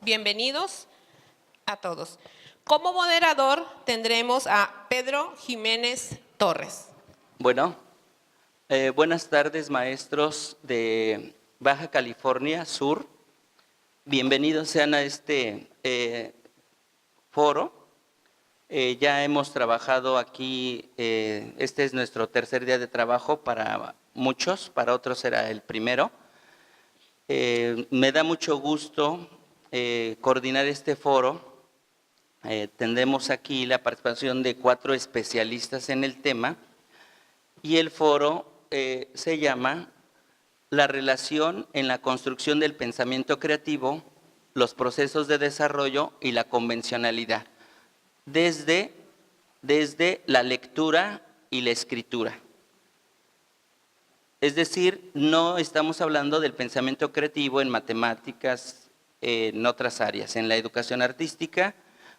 Bienvenidos a todos. Como moderador tendremos a Pedro Jiménez Torres. Bueno, buenas tardes, maestros de Baja California Sur. Bienvenidos sean a este foro. Ya hemos trabajado aquí, este es nuestro tercer día de trabajo para muchos, para otros será el primero. Me da mucho gusto coordinar este foro. Tendremos aquí la participación de 4 especialistas en el tema y el foro se llama La relación en la construcción del pensamiento creativo, los procesos de desarrollo y la convencionalidad, desde la lectura y la escritura. Es decir, no estamos hablando del pensamiento creativo en matemáticas, en otras áreas, en la educación artística.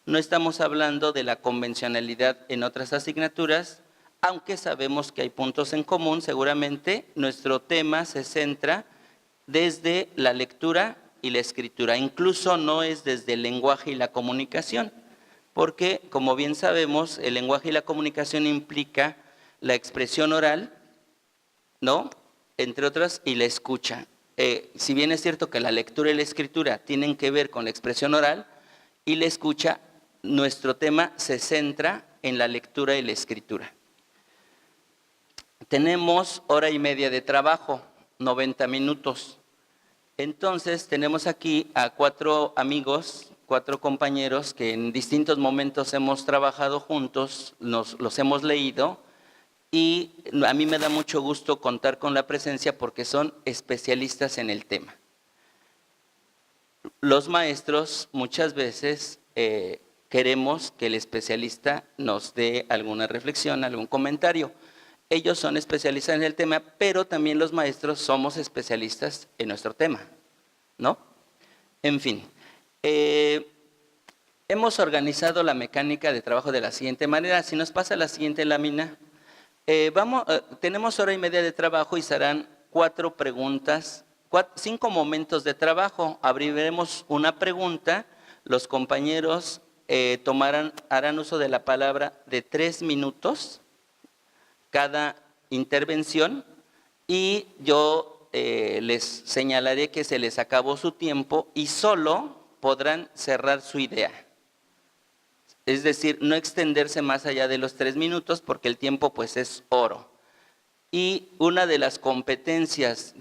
No estamos hablando de la convencionalidad en otras asignaturas, aunque sabemos que hay puntos en común. Seguramente nuestro tema se centra desde la lectura y la escritura. Incluso no es desde el lenguaje y la comunicación, porque, como bien sabemos, el lenguaje y la comunicación implica la expresión oral, ¿no?, entre otras, y la escucha. Si bien es cierto que la lectura y la escritura tienen que ver con la expresión oral y la escucha, nuestro tema se centra en la lectura y la escritura. Tenemos hora y media de trabajo, 90 minutos. Entonces, tenemos aquí a 4 amigos, 4 compañeros que en distintos momentos hemos trabajado juntos, los hemos leído, y a mí me da mucho gusto contar con la presencia porque son especialistas en el tema. Los maestros muchas veces queremos que el especialista nos dé alguna reflexión, algún comentario. Ellos son especialistas en el tema, pero también los maestros somos especialistas en nuestro tema, ¿no? En fin, hemos organizado la mecánica de trabajo de la siguiente manera. Si nos pasa la siguiente lámina, tenemos hora y media de trabajo y serán 4 preguntas, 5 momentos de trabajo. Abriremos una pregunta, los compañeros harán uso de la palabra de 3 minutos cada intervención y yo les señalaré que se les acabó su tiempo y solo podrán cerrar su idea. Es decir, no extenderse más allá de los 3 minutos porque el tiempo pues es oro. Y una de las competencias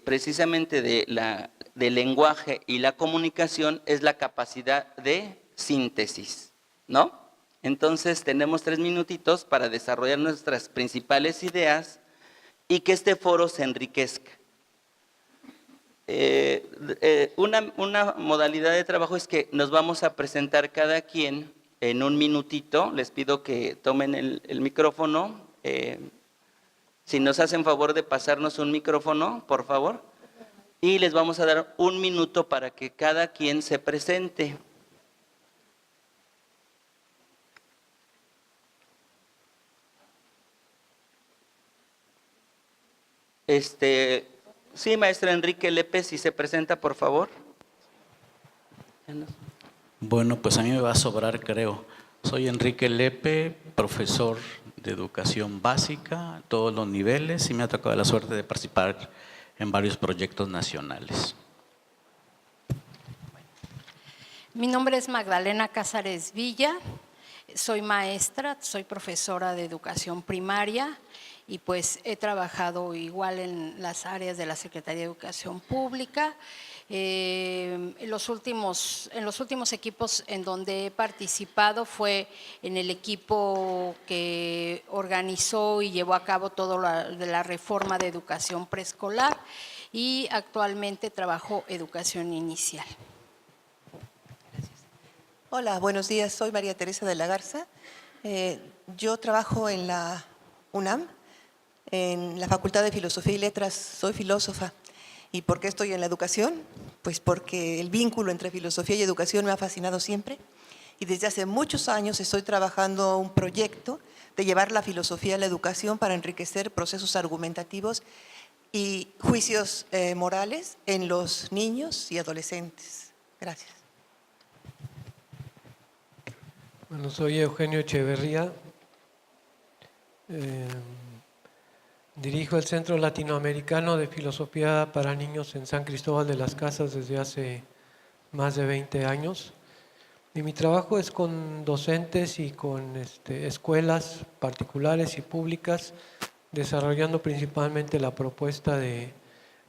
precisamente del lenguaje y la comunicación es la capacidad de síntesis, ¿no? Entonces tenemos 3 minutitos para desarrollar nuestras principales ideas y que este foro se enriquezca. Una modalidad de trabajo es que nos vamos a presentar cada quien en un minutito. Les pido que tomen el micrófono. Si nos hacen favor de pasarnos un micrófono, por favor. Y les vamos a dar 1 minuto para que cada quien se presente. Sí, maestro Enrique Lepe, si se presenta, por favor. Bueno, pues a mí me va a sobrar, creo. Soy Enrique Lepe, profesor de educación básica, a todos los niveles, y me ha tocado la suerte de participar en varios proyectos nacionales. Mi nombre es Magdalena Cázares Villa, soy maestra, soy profesora de educación primaria y pues he trabajado igual en las áreas de la Secretaría de Educación Pública. En los últimos equipos en donde he participado fue en el equipo que organizó y llevó a cabo todo de la reforma de educación preescolar y actualmente trabajo educación inicial. Hola, buenos días. Soy María Teresa de la Garza. Yo trabajo en la UNAM, en la Facultad de Filosofía y Letras. Soy filósofa. ¿Y por qué estoy en la educación? Pues porque el vínculo entre filosofía y educación me ha fascinado siempre. Y desde hace muchos años estoy trabajando un proyecto de llevar la filosofía a la educación para enriquecer procesos argumentativos y juicios morales en los niños y adolescentes. Gracias. Bueno, soy Eugenio Echeverría. Dirijo el Centro Latinoamericano de Filosofía para Niños en San Cristóbal de las Casas desde hace más de 20 años. Y mi trabajo es con docentes y con escuelas particulares y públicas, desarrollando principalmente la propuesta de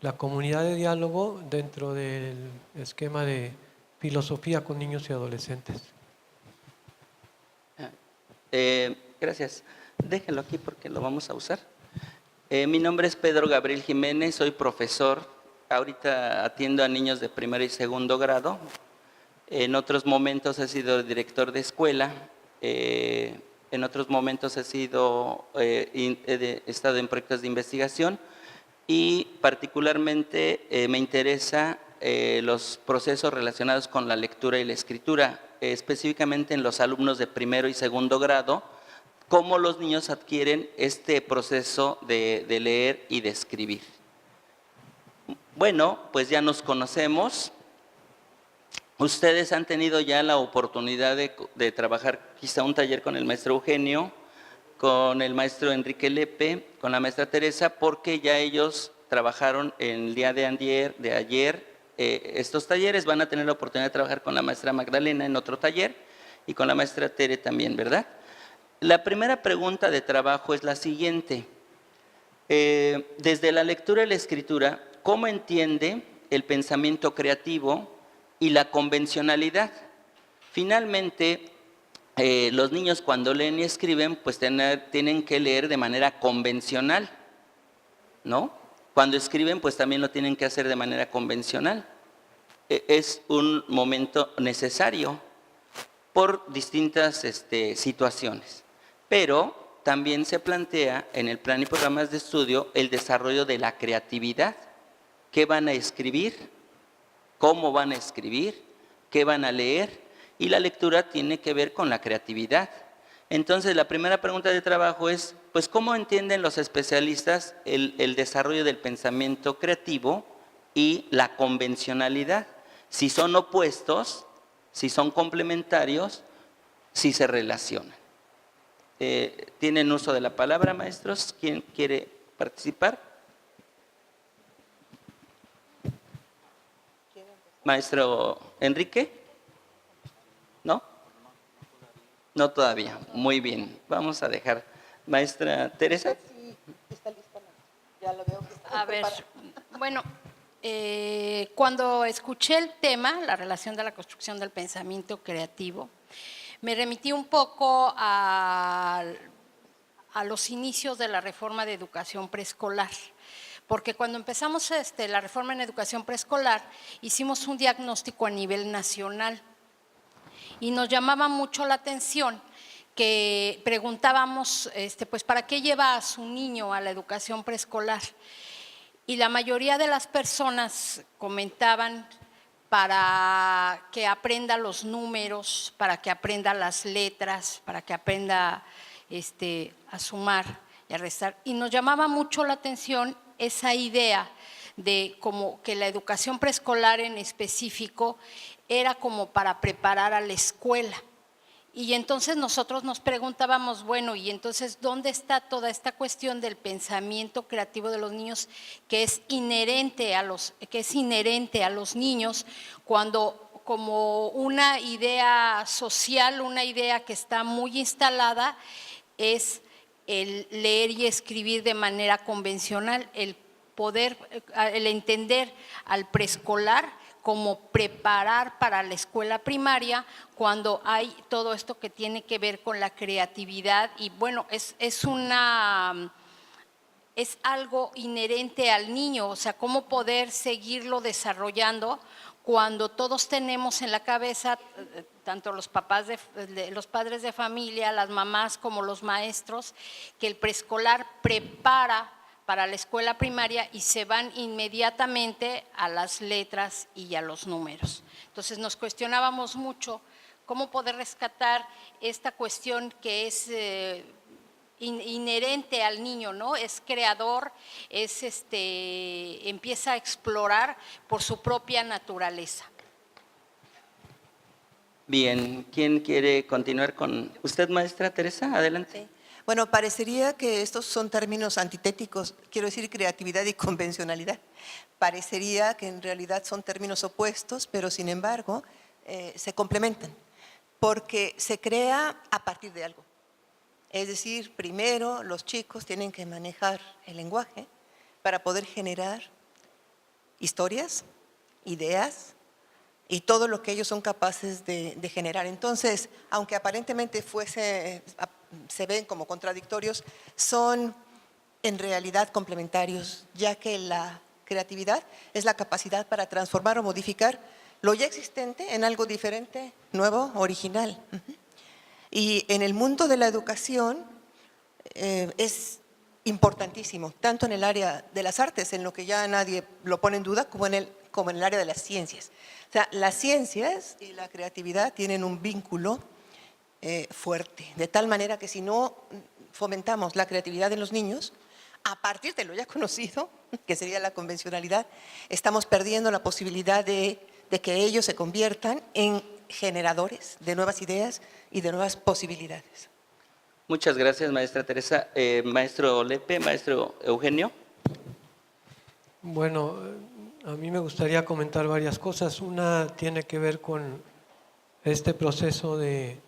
la comunidad de diálogo dentro del esquema de filosofía con niños y adolescentes. Gracias. Déjenlo aquí porque lo vamos a usar. Mi nombre es Pedro Gabriel Jiménez, soy profesor. Ahorita atiendo a niños de primer y segundo grado. En otros momentos he sido director de escuela. En otros momentos he estado en proyectos de investigación y particularmente me interesa los procesos relacionados con la lectura y la escritura, específicamente en los alumnos de primero y segundo grado, cómo los niños adquieren este proceso de leer y de escribir. Bueno, pues ya nos conocemos. Ustedes han tenido ya la oportunidad de trabajar quizá un taller con el maestro Eugenio, con el maestro Enrique Lepe, con la maestra Teresa, porque ya ellos trabajaron el día de ayer. Estos talleres van a tener la oportunidad de trabajar con la maestra Magdalena en otro taller y con la maestra Tere también, ¿verdad? La primera pregunta de trabajo es la siguiente. Desde la lectura y la escritura, ¿cómo entiende el pensamiento creativo y la convencionalidad? Finalmente, los niños cuando leen y escriben, pues tienen que leer de manera convencional, ¿no? Cuando escriben, pues también lo tienen que hacer de manera convencional. Es un momento necesario por distintas situaciones. Pero también se plantea en el plan y programas de estudio el desarrollo de la creatividad. ¿Qué van a escribir? ¿Cómo van a escribir? ¿Qué van a leer? Y la lectura tiene que ver con la creatividad. Entonces, la primera pregunta de trabajo es, pues, ¿cómo entienden los especialistas el desarrollo del pensamiento creativo y la convencionalidad? Si son opuestos, si son complementarios, si se relacionan. ¿Tienen uso de la palabra, maestros? ¿Quién quiere participar? Maestro Enrique. ¿No? No todavía. Muy bien. Vamos a dejar. Maestra Teresa. Sí, está lista. Ya lo veo que está A ver, preparada. bueno, cuando escuché el tema, la relación de la construcción del pensamiento creativo, me remití un poco a los inicios de la reforma de educación preescolar. Porque cuando empezamos la reforma en educación preescolar, hicimos un diagnóstico a nivel nacional y nos llamaba mucho la atención que preguntábamos, pues, ¿para qué lleva a su niño a la educación preescolar? Y la mayoría de las personas comentaban para que aprenda los números, para que aprenda las letras, para que aprenda a sumar y a restar. Y nos llamaba mucho la atención esa idea de como que la educación preescolar en específico era como para preparar a la escuela. Y entonces nosotros nos preguntábamos, bueno, y entonces, ¿dónde está toda esta cuestión del pensamiento creativo de los niños que es inherente a los niños cuando como una idea social, una idea que está muy instalada es el leer y escribir de manera convencional, el entender al preescolar como preparar para la escuela primaria cuando hay todo esto que tiene que ver con la creatividad y bueno, es algo inherente al niño, o sea, cómo poder seguirlo desarrollando cuando todos tenemos en la cabeza, tanto los los padres de familia, las mamás como los maestros, que el preescolar prepara para la escuela primaria y se van inmediatamente a las letras y a los números. Entonces nos cuestionábamos mucho cómo poder rescatar esta cuestión que es inherente al niño, ¿no? Es creador, empieza a explorar por su propia naturaleza. Bien, ¿quién quiere continuar con usted, maestra Teresa? Adelante. Sí. Bueno, parecería que estos son términos antitéticos, quiero decir creatividad y convencionalidad. Parecería que en realidad son términos opuestos, pero sin embargo se complementan, porque se crea a partir de algo. Es decir, primero los chicos tienen que manejar el lenguaje para poder generar historias, ideas y todo lo que ellos son capaces de generar. Entonces, aunque aparentemente se ven como contradictorios, son en realidad complementarios, ya que la creatividad es la capacidad para transformar o modificar lo ya existente en algo diferente, nuevo, original. Y en el mundo de la educación es importantísimo, tanto en el área de las artes, en lo que ya nadie lo pone en duda, como en el área de las ciencias. O sea, las ciencias y la creatividad tienen un vínculo fuerte, de tal manera que si no fomentamos la creatividad en los niños, a partir de lo ya conocido, que sería la convencionalidad, estamos perdiendo la posibilidad de que ellos se conviertan en generadores de nuevas ideas y de nuevas posibilidades. Muchas gracias, maestra Teresa. Maestro Lepe, maestro Eugenio. Bueno, a mí me gustaría comentar varias cosas. Una tiene que ver con este proceso de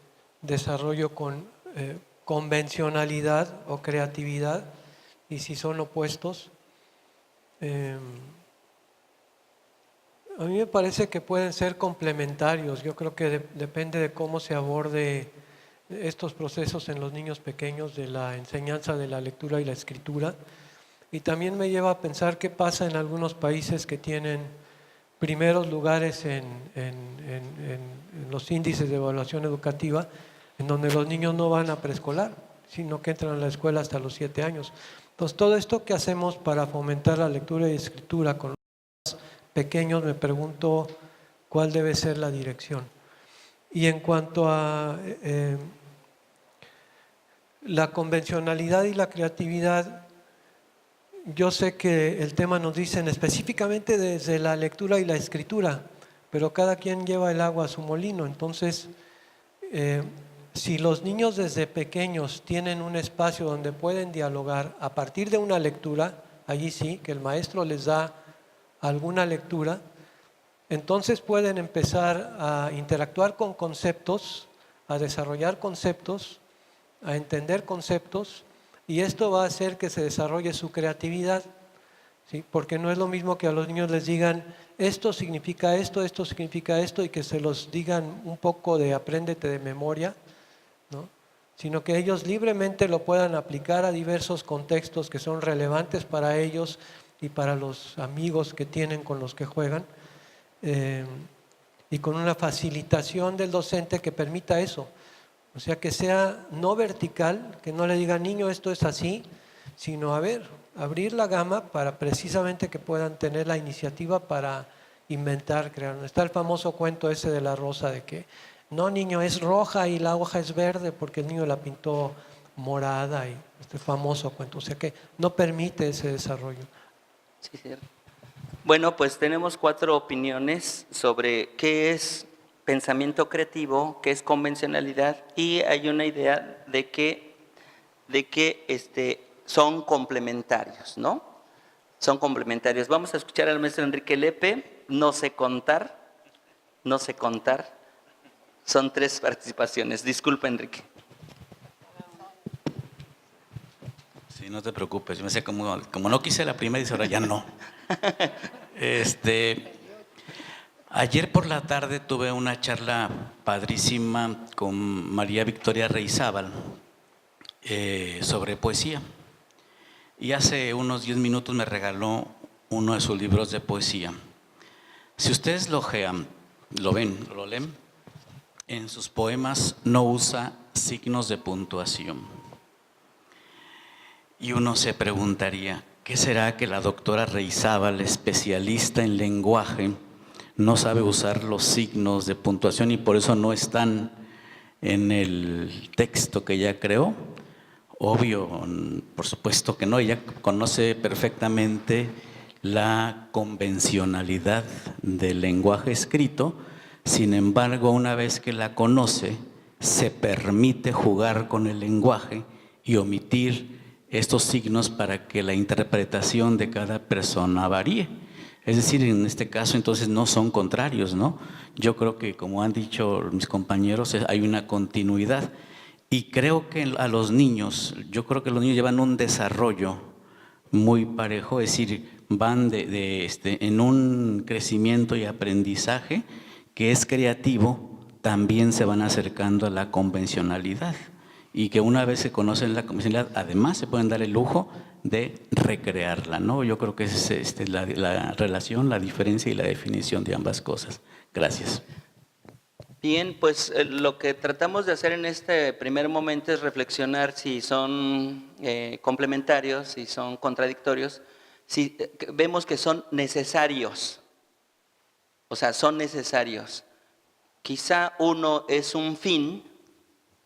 desarrollo con convencionalidad o creatividad y si son opuestos. A mí me parece que pueden ser complementarios. Yo creo que depende de cómo se aborde estos procesos en los niños pequeños de la enseñanza de la lectura y la escritura. Y también me lleva a pensar qué pasa en algunos países que tienen primeros lugares en los índices de evaluación educativa, en donde los niños no van a preescolar, sino que entran a la escuela hasta los 7 años. Entonces, todo esto que hacemos para fomentar la lectura y escritura con los pequeños, me pregunto cuál debe ser la dirección. Y en cuanto a la convencionalidad y la creatividad, yo sé que el tema nos dicen específicamente desde la lectura y la escritura, pero cada quien lleva el agua a su molino. Entonces, si los niños desde pequeños tienen un espacio donde pueden dialogar a partir de una lectura, allí sí, que el maestro les da alguna lectura, entonces pueden empezar a interactuar con conceptos, a desarrollar conceptos, a entender conceptos, y esto va a hacer que se desarrolle su creatividad, ¿sí? Porque no es lo mismo que a los niños les digan esto significa esto, esto significa esto, y que se los digan un poco de apréndete de memoria, ¿no? Sino que ellos libremente lo puedan aplicar a diversos contextos que son relevantes para ellos y para los amigos que tienen con los que juegan, y con una facilitación del docente que permita eso. O sea, que sea no vertical, que no le diga niño esto es así, sino abrir la gama para precisamente que puedan tener la iniciativa para inventar, crear. Está el famoso cuento ese de la rosa de que no, niño, es roja y la hoja es verde porque el niño la pintó morada, y este famoso cuento. O sea que no permite ese desarrollo. Sí, cierto. Bueno, pues tenemos 4 opiniones sobre qué es pensamiento creativo, qué es convencionalidad, y hay una idea de que son complementarios, ¿no? Son complementarios. Vamos a escuchar al maestro Enrique Lepe. No sé contar. Son 3 participaciones. Disculpa, Enrique. Sí, no te preocupes. Yo me sé como no quise la primera, dice ahora ya no. Ayer por la tarde tuve una charla padrísima con María Victoria Reizábal sobre poesía. Y hace unos 10 minutos me regaló uno de sus libros de poesía. Si ustedes lo leen, en sus poemas no usa signos de puntuación. Y uno se preguntaría, ¿qué será que la doctora Reizábal, especialista en lenguaje, no sabe usar los signos de puntuación y por eso no están en el texto que ella creó? Obvio, por supuesto que no. Ella conoce perfectamente la convencionalidad del lenguaje escrito, Sin embargo, una vez que la conoce, se permite jugar con el lenguaje y omitir estos signos para que la interpretación de cada persona varíe. Es decir, en este caso entonces no son contrarios, ¿no? Yo creo que, como han dicho mis compañeros, hay una continuidad. Y creo que a los niños, yo creo que los niños llevan un desarrollo muy parejo, es decir, van en un crecimiento y aprendizaje que es creativo, también se van acercando a la convencionalidad. Y que una vez se conocen la convencionalidad, además se pueden dar el lujo de recrearla, ¿no? Yo creo que esa es la relación, la diferencia y la definición de ambas cosas. Gracias. Bien, pues lo que tratamos de hacer en este primer momento es reflexionar si son complementarios, si son contradictorios, si vemos que son necesarios, o sea, son necesarios. Quizá uno es un fin,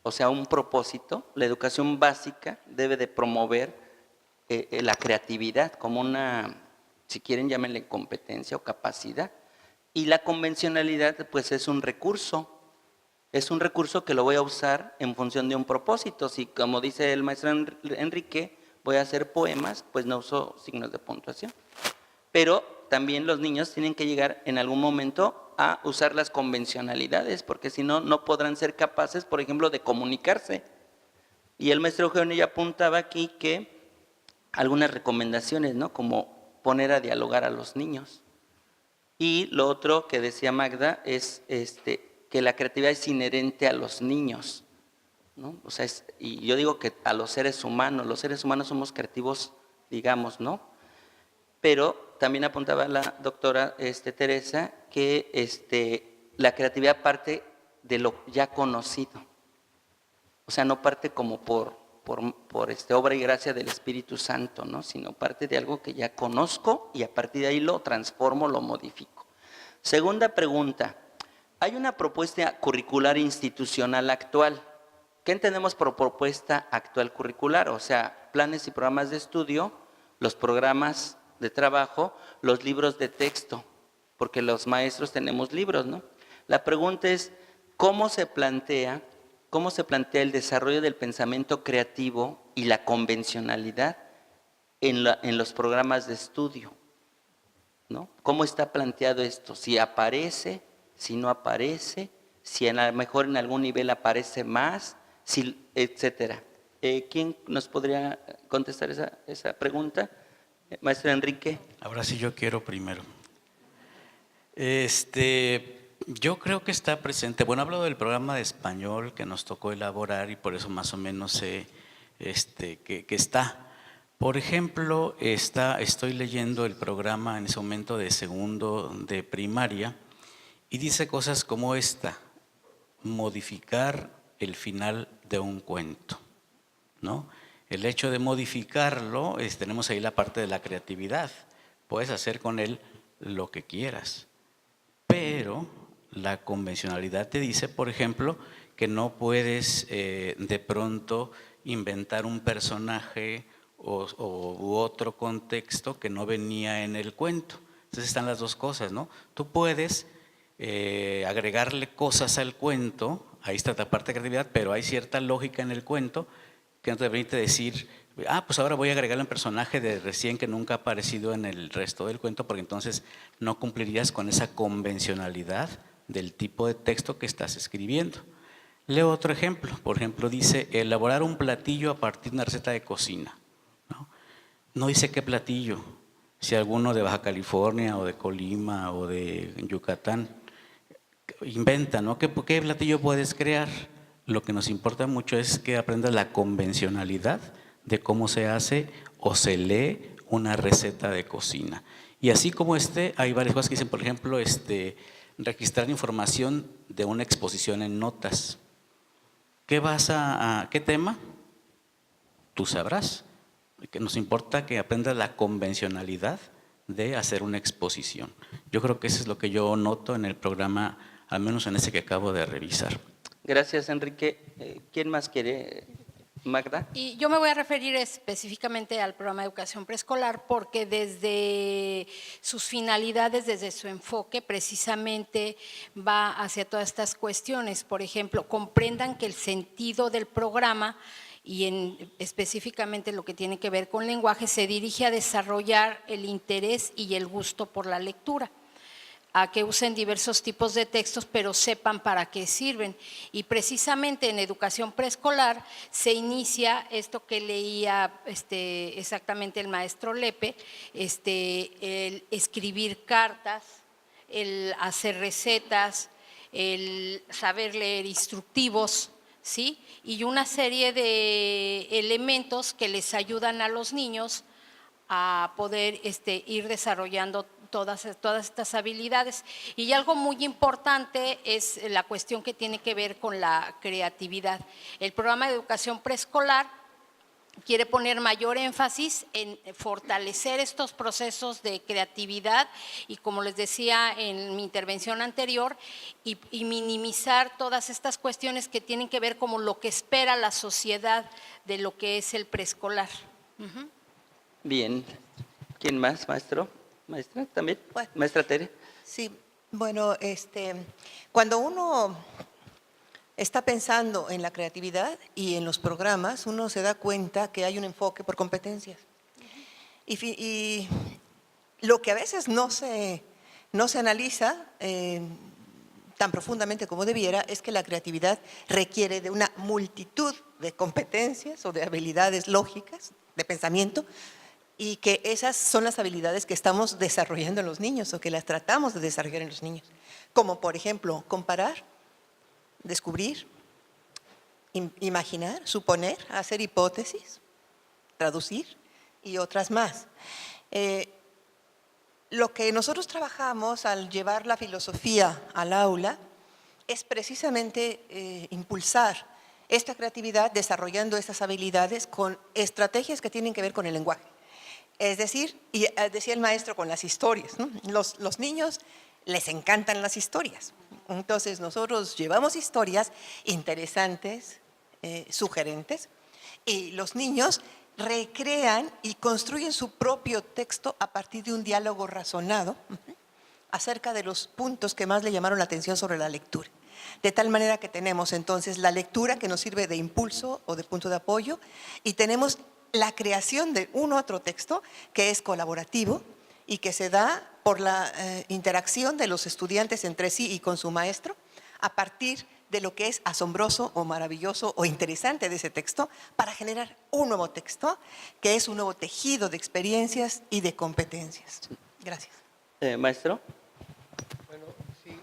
o sea, un propósito. La educación básica debe de promover la creatividad como una, si quieren llámenle competencia o capacidad. Y la convencionalidad, pues es un recurso que lo voy a usar en función de un propósito. Si, como dice el maestro Enrique, voy a hacer poemas, pues no uso signos de puntuación. Pero también los niños tienen que llegar en algún momento a usar las convencionalidades, porque si no, no podrán ser capaces, por ejemplo, de comunicarse. Y el maestro Eugenio ya apuntaba aquí que algunas recomendaciones, ¿no? Como poner a dialogar a los niños. Y lo otro que decía Magda es que la creatividad es inherente a los niños, ¿no? O sea, y yo digo que a los seres humanos somos creativos, digamos, ¿no? Pero también apuntaba la doctora Teresa que la creatividad parte de lo ya conocido. O sea, no parte como por obra y gracia del Espíritu Santo, ¿no? Sino parte de algo que ya conozco y a partir de ahí lo transformo, lo modifico. Segunda pregunta. Hay una propuesta curricular institucional actual. ¿Qué entendemos por propuesta actual curricular? O sea, planes y programas de estudio, los programas de trabajo, los libros de texto, porque los maestros tenemos libros, ¿no? La pregunta es, ¿cómo se plantea el desarrollo del pensamiento creativo y la convencionalidad en los programas de estudio, ¿no? ¿Cómo está planteado esto? Si aparece, si no aparece, si a lo mejor en algún nivel aparece más, etcétera. ¿Quién nos podría contestar esa pregunta? Maestro Enrique. Ahora sí yo quiero primero. Yo creo que está presente. Bueno, hablo del programa de español que nos tocó elaborar y por eso más o menos sé que está. Por ejemplo, estoy leyendo el programa en ese momento de segundo de primaria y dice cosas como esta: modificar el final de un cuento, ¿no? El hecho de modificarlo, tenemos ahí la parte de la creatividad. Puedes hacer con él lo que quieras, pero la convencionalidad te dice, por ejemplo, que no puedes de pronto inventar un personaje u otro contexto que no venía en el cuento. Entonces están las dos cosas, ¿no? Tú puedes agregarle cosas al cuento, ahí está la parte de creatividad, pero hay cierta lógica en el cuento que no te permite decir, pues ahora voy a agregarle un personaje de recién que nunca ha aparecido en el resto del cuento, porque entonces no cumplirías con esa convencionalidad del tipo de texto que estás escribiendo. Leo otro ejemplo. Por ejemplo, dice elaborar un platillo a partir de una receta de cocina, ¿no? No dice qué platillo, si alguno de Baja California o de Colima o de Yucatán. Inventa, ¿no? ¿Qué platillo puedes crear? Lo que nos importa mucho es que aprendas la convencionalidad de cómo se hace o se lee una receta de cocina. Y así como hay varias cosas que dicen, por ejemplo, registrar información de una exposición en notas. ¿Qué tema? Tú sabrás. Que nos importa que aprendas la convencionalidad de hacer una exposición. Yo creo que eso es lo que yo noto en el programa, al menos en ese que acabo de revisar. Gracias, Enrique. ¿Quién más quiere Magda. Y yo me voy a referir específicamente al programa de educación preescolar porque desde sus finalidades, desde su enfoque, precisamente va hacia todas estas cuestiones. Por ejemplo, comprendan que el sentido del programa y específicamente lo que tiene que ver con lenguaje se dirige a desarrollar el interés y el gusto por la lectura, a que usen diversos tipos de textos, pero sepan para qué sirven. Y precisamente en educación preescolar se inicia esto que leía exactamente el maestro Lepe, el escribir cartas, el hacer recetas, el saber leer instructivos, ¿sí? Y una serie de elementos que les ayudan a los niños a poder ir desarrollando todas estas habilidades. Y algo muy importante es la cuestión que tiene que ver con la creatividad. El programa de educación preescolar quiere poner mayor énfasis en fortalecer estos procesos de creatividad y, como les decía en mi intervención anterior, y minimizar todas estas cuestiones que tienen que ver como lo que espera la sociedad de lo que es el preescolar. Bien. ¿Quién más, maestro? ¿Maestra también? Bueno. Maestra Tere. Sí, bueno, cuando uno está pensando en la creatividad y en los programas, uno se da cuenta que hay un enfoque por competencias. Y lo que a veces no se analiza tan profundamente como debiera es que la creatividad requiere de una multitud de competencias o de habilidades lógicas, de pensamiento, y que esas son las habilidades que estamos desarrollando en los niños o que las tratamos de desarrollar en los niños. Como por ejemplo, comparar, descubrir, imaginar, suponer, hacer hipótesis, traducir y otras más. Lo que nosotros trabajamos al llevar la filosofía al aula es precisamente impulsar esta creatividad desarrollando estas habilidades con estrategias que tienen que ver con el lenguaje. Es decir, y decía el maestro, con las historias, ¿no? Los niños les encantan las historias. Entonces nosotros llevamos historias interesantes, sugerentes, y los niños recrean y construyen su propio texto a partir de un diálogo razonado acerca de los puntos que más le llamaron la atención sobre la lectura. De tal manera que tenemos entonces la lectura que nos sirve de impulso o de punto de apoyo, y tenemos la creación de un otro texto que es colaborativo y que se da por la interacción de los estudiantes entre sí y con su maestro a partir de lo que es asombroso o maravilloso o interesante de ese texto para generar un nuevo texto que es un nuevo tejido de experiencias y de competencias. Gracias. Maestro. Bueno, sí,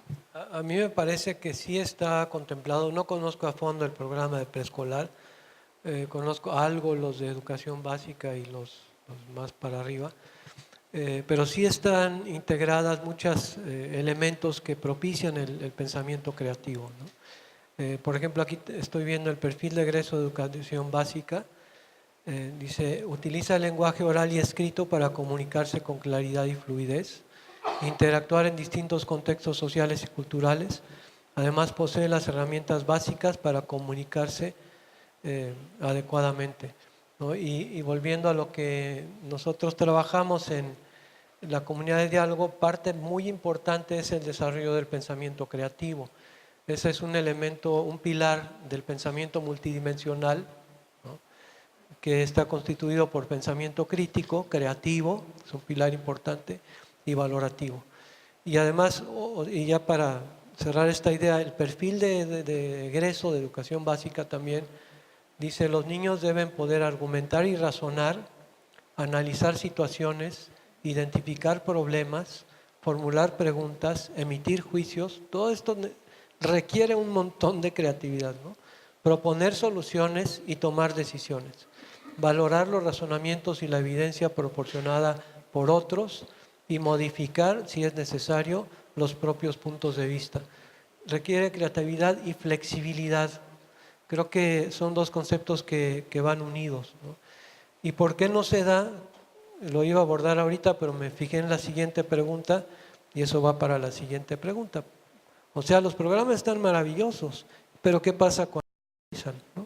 a mí me parece que sí está contemplado. No conozco a fondo el programa de preescolar, conozco algo los de educación básica y los más para arriba, pero sí están integradas muchos elementos que propician el pensamiento creativo, ¿no? Por ejemplo, aquí estoy viendo el perfil de egreso de educación básica. Dice, utiliza el lenguaje oral y escrito para comunicarse con claridad y fluidez, interactuar en distintos contextos sociales y culturales. Además, posee las herramientas básicas para comunicarse adecuadamente, ¿no? Y volviendo a lo que nosotros trabajamos en la comunidad de diálogo, parte muy importante es el desarrollo del pensamiento creativo. Ese es un elemento, un pilar del pensamiento multidimensional, ¿no? Que está constituido por pensamiento crítico, creativo, es un pilar importante, y valorativo. Y además, y ya para cerrar esta idea, el perfil de egreso de educación básica también dice: los niños deben poder argumentar y razonar, analizar situaciones, identificar problemas, formular preguntas, emitir juicios. Todo esto requiere un montón de creatividad, ¿no? Proponer soluciones y tomar decisiones. Valorar los razonamientos y la evidencia proporcionada por otros y modificar, si es necesario, los propios puntos de vista. Requiere creatividad y flexibilidad. Creo que son dos conceptos que van unidos, ¿no? ¿Y por qué no se da? Lo iba a abordar ahorita, pero me fijé en la siguiente pregunta y eso va para la siguiente pregunta. O sea, los programas están maravillosos, pero ¿qué pasa cuando se realizan, ¿no?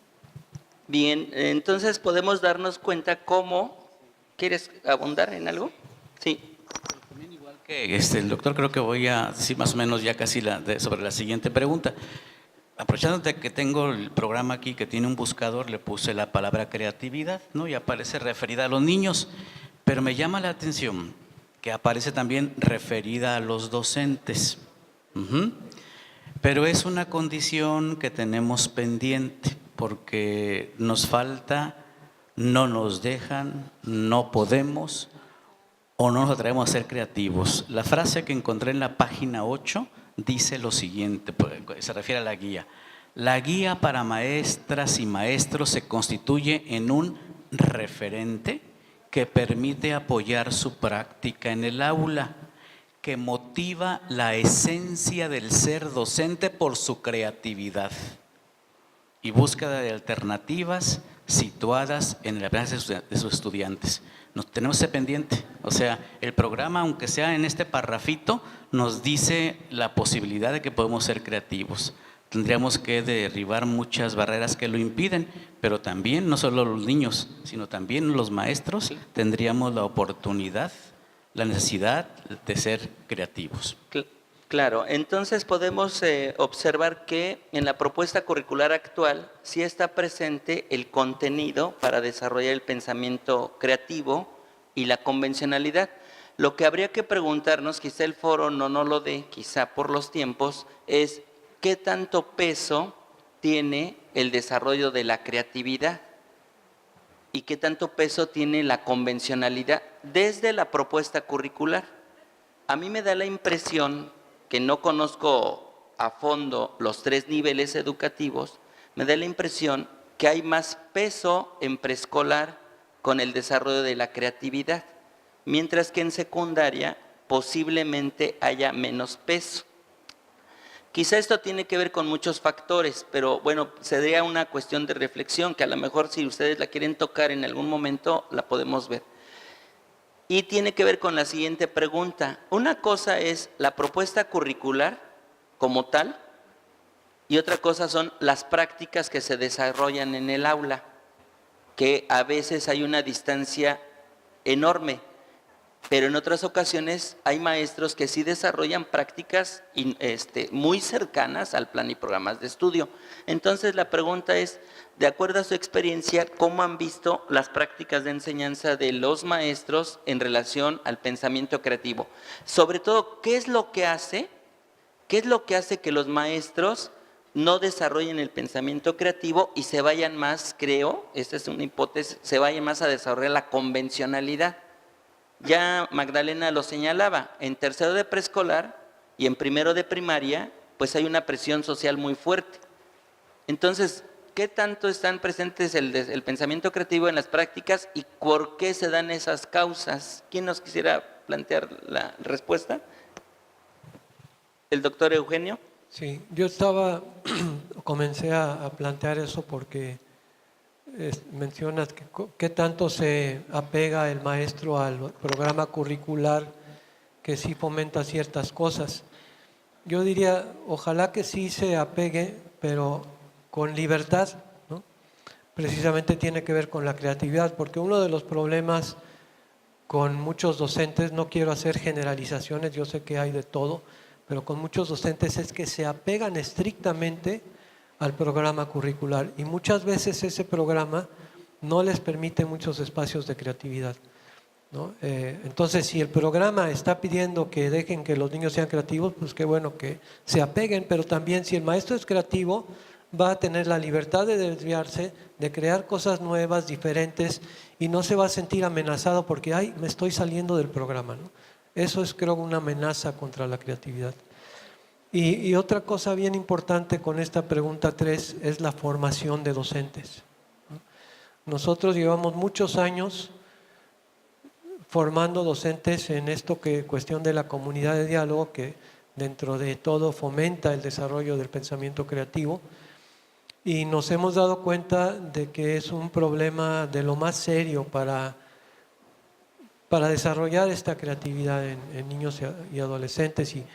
Bien, entonces podemos darnos cuenta cómo… ¿Quieres abundar en algo? Sí. También igual que el doctor, creo que voy a decir más o menos ya casi sobre la siguiente pregunta. Aprovechando de que tengo el programa aquí que tiene un buscador, le puse la palabra creatividad, ¿no? Y aparece referida a los niños, pero me llama la atención que aparece también referida a los docentes. Pero es una condición que tenemos pendiente porque nos falta, no nos dejan, no podemos o no nos atrevemos a ser creativos. La frase que encontré en la página 8 dice lo siguiente, se refiere a la guía. La guía para maestras y maestros se constituye en un referente que permite apoyar su práctica en el aula, que motiva la esencia del ser docente por su creatividad y búsqueda de alternativas situadas en el aprendizaje de sus estudiantes. Nos tenemos ese pendiente, o sea, el programa, aunque sea en este parrafito, nos dice la posibilidad de que podemos ser creativos. Tendríamos que derribar muchas barreras que lo impiden, pero también, no solo los niños, sino también los maestros, tendríamos la oportunidad, la necesidad de ser creativos. Claro, entonces podemos observar que en la propuesta curricular actual sí está presente el contenido para desarrollar el pensamiento creativo y la convencionalidad. Lo que habría que preguntarnos, quizá el foro no lo dé, quizá por los tiempos, es ¿qué tanto peso tiene el desarrollo de la creatividad? ¿Y qué tanto peso tiene la convencionalidad desde la propuesta curricular? A mí me da la impresión, que no conozco a fondo los 3 niveles educativos, me da la impresión que hay más peso en preescolar con el desarrollo de la creatividad, mientras que en secundaria posiblemente haya menos peso. Quizá esto tiene que ver con muchos factores, pero bueno, sería una cuestión de reflexión que a lo mejor si ustedes la quieren tocar en algún momento la podemos ver. Y tiene que ver con la siguiente pregunta. Una cosa es la propuesta curricular como tal y otra cosa son las prácticas que se desarrollan en el aula, que a veces hay una distancia enorme, pero en otras ocasiones hay maestros que sí desarrollan prácticas muy cercanas al plan y programas de estudio. Entonces la pregunta es, de acuerdo a su experiencia, ¿cómo han visto las prácticas de enseñanza de los maestros en relación al pensamiento creativo? Sobre todo, ¿qué es lo que hace que los maestros no desarrollen el pensamiento creativo y se vayan más, creo, esta es una hipótesis, se vayan más a desarrollar la convencionalidad? Ya Magdalena lo señalaba, en tercero de preescolar y en primero de primaria, pues hay una presión social muy fuerte. Entonces, ¿qué tanto están presentes el pensamiento creativo en las prácticas y por qué se dan esas causas? ¿Quién nos quisiera plantear la respuesta? ¿El doctor Eugenio? Sí, yo comencé a plantear eso porque mencionas que qué tanto se apega el maestro al programa curricular que sí fomenta ciertas cosas. Yo diría, ojalá que sí se apegue, pero con libertad, ¿no? Precisamente tiene que ver con la creatividad, porque uno de los problemas con muchos docentes, no quiero hacer generalizaciones, yo sé que hay de todo, pero con muchos docentes es que se apegan estrictamente al programa curricular y muchas veces ese programa no les permite muchos espacios de creatividad, ¿no? Entonces, si el programa está pidiendo que dejen que los niños sean creativos, pues qué bueno que se apeguen, pero también si el maestro es creativo, va a tener la libertad de desviarse, de crear cosas nuevas, diferentes, y no se va a sentir amenazado porque, ay, me estoy saliendo del programa, ¿no? Eso es, creo, una amenaza contra la creatividad. Y otra cosa bien importante con esta pregunta 3 es la formación de docentes. Nosotros llevamos muchos años formando docentes en esto que cuestión de la comunidad de diálogo, que dentro de todo fomenta el desarrollo del pensamiento creativo, y nos hemos dado cuenta de que es un problema de lo más serio para desarrollar esta creatividad en niños y adolescentes, y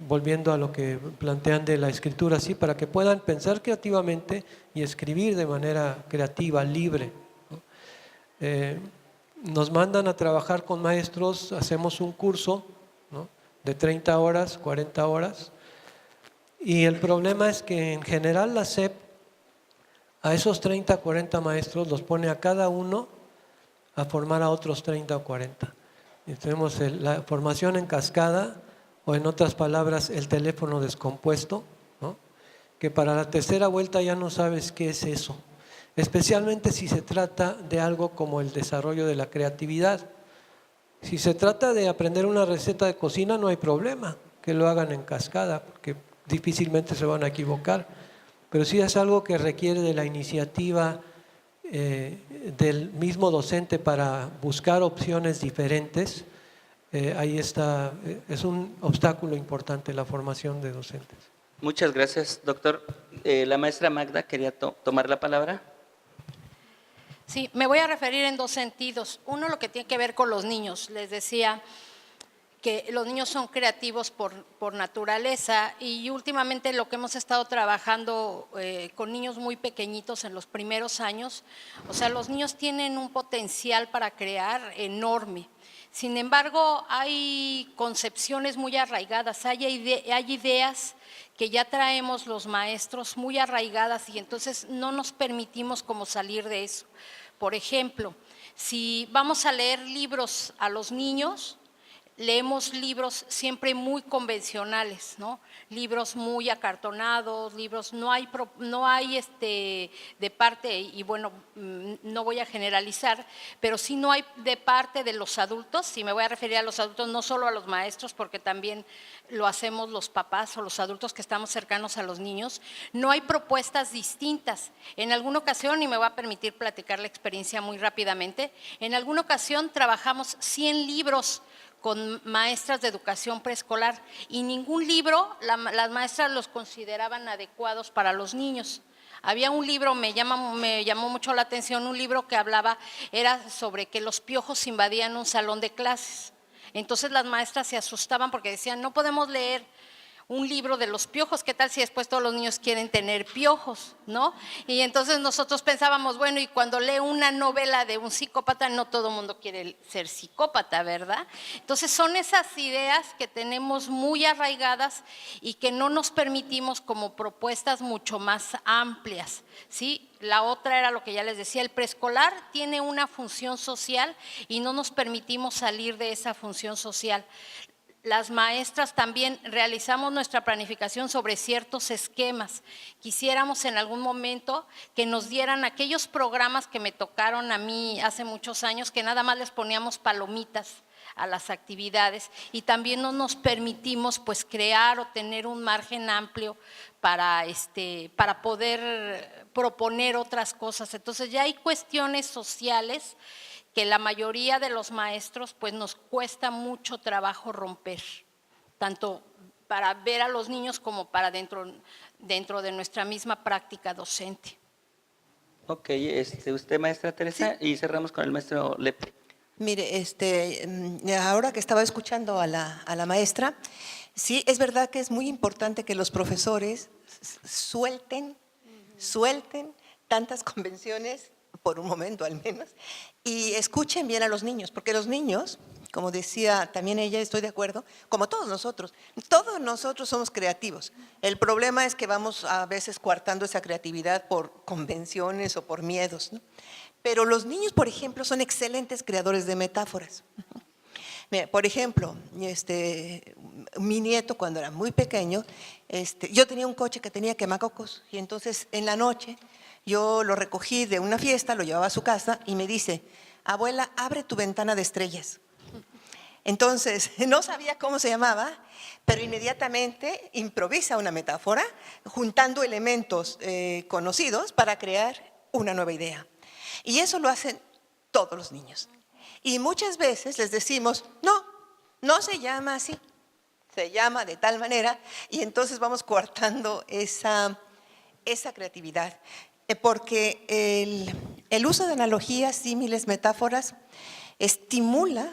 volviendo a lo que plantean de la escritura, sí, para que puedan pensar creativamente y escribir de manera creativa, libre, ¿no? Nos mandan a trabajar con maestros, hacemos un curso, ¿no?, de 30 horas, 40 horas, y el problema es que en general la SEP a esos 30, 40 maestros los pone a cada uno a formar a otros 30 o 40. Y tenemos la formación en cascada, o en otras palabras, el teléfono descompuesto, ¿no?, que para la tercera vuelta ya no sabes qué es eso, especialmente si se trata de algo como el desarrollo de la creatividad. Si se trata de aprender una receta de cocina, no hay problema que lo hagan en cascada, porque difícilmente se van a equivocar, pero si es algo que requiere de la iniciativa del mismo docente para buscar opciones diferentes, ahí está, es un obstáculo importante la formación de docentes. Muchas gracias, doctor. La maestra Magda quería tomar la palabra. Sí, me voy a referir en dos sentidos. Uno, lo que tiene que ver con los niños. Les decía que los niños son creativos por naturaleza, y últimamente lo que hemos estado trabajando con niños muy pequeñitos en los primeros años, o sea, los niños tienen un potencial para crear enorme. Sin embargo, hay concepciones muy arraigadas, hay ideas que ya traemos los maestros muy arraigadas, y entonces no nos permitimos como salir de eso. Por ejemplo, si vamos a leer libros a los niños, leemos libros siempre muy convencionales, ¿no? Libros muy acartonados, libros, no hay de parte, y bueno, no voy a generalizar, pero sí no hay de parte de los adultos. Si me voy a referir a los adultos, no solo a los maestros, porque también lo hacemos los papás o los adultos que estamos cercanos a los niños, no hay propuestas distintas. En alguna ocasión, y me voy a permitir platicar la experiencia muy rápidamente, en alguna ocasión trabajamos 100 libros con maestras de educación preescolar, y ningún libro las maestras los consideraban adecuados para los niños. Había un libro, me llamó mucho la atención, un libro que era sobre que los piojos invadían un salón de clases. Entonces las maestras se asustaban porque decían, no podemos leer un libro de los piojos, ¿qué tal si después todos los niños quieren tener piojos, ¿no? Y entonces nosotros pensábamos, bueno, y cuando lee una novela de un psicópata, no todo el mundo quiere ser psicópata, ¿verdad? Entonces son esas ideas que tenemos muy arraigadas y que no nos permitimos como propuestas mucho más amplias, ¿sí? La otra era lo que ya les decía, el preescolar tiene una función social y no nos permitimos salir de esa función social. Las maestras también realizamos nuestra planificación sobre ciertos esquemas. Quisiéramos en algún momento que nos dieran aquellos programas que me tocaron a mí hace muchos años, que nada más les poníamos palomitas a las actividades, y también no nos permitimos pues crear o tener un margen amplio para poder proponer otras cosas. Entonces ya hay cuestiones sociales que la mayoría de los maestros pues nos cuesta mucho trabajo romper, tanto para ver a los niños como para dentro de nuestra misma práctica docente. Ok, usted, maestra Teresa, sí. Y cerramos con el maestro Lepe. Mire, ahora que estaba escuchando a la maestra, sí, es verdad que es muy importante que los profesores suelten tantas convenciones, por un momento al menos, y escuchen bien a los niños, porque los niños, como decía también ella, estoy de acuerdo, como todos nosotros somos creativos. El problema es que vamos a veces coartando esa creatividad por convenciones o por miedos, ¿no? Pero los niños, por ejemplo, son excelentes creadores de metáforas. Mira, por ejemplo, mi nieto cuando era muy pequeño, yo tenía un coche que tenía quemacocos, y entonces en la noche yo lo recogí de una fiesta, lo llevaba a su casa y me dice, abuela, abre tu ventana de estrellas. Entonces, no sabía cómo se llamaba, pero inmediatamente improvisa una metáfora, juntando elementos conocidos para crear una nueva idea. Y eso lo hacen todos los niños. Y muchas veces les decimos, no se llama así, se llama de tal manera, y entonces vamos coartando esa creatividad. Porque el uso de analogías, símiles, metáforas, estimula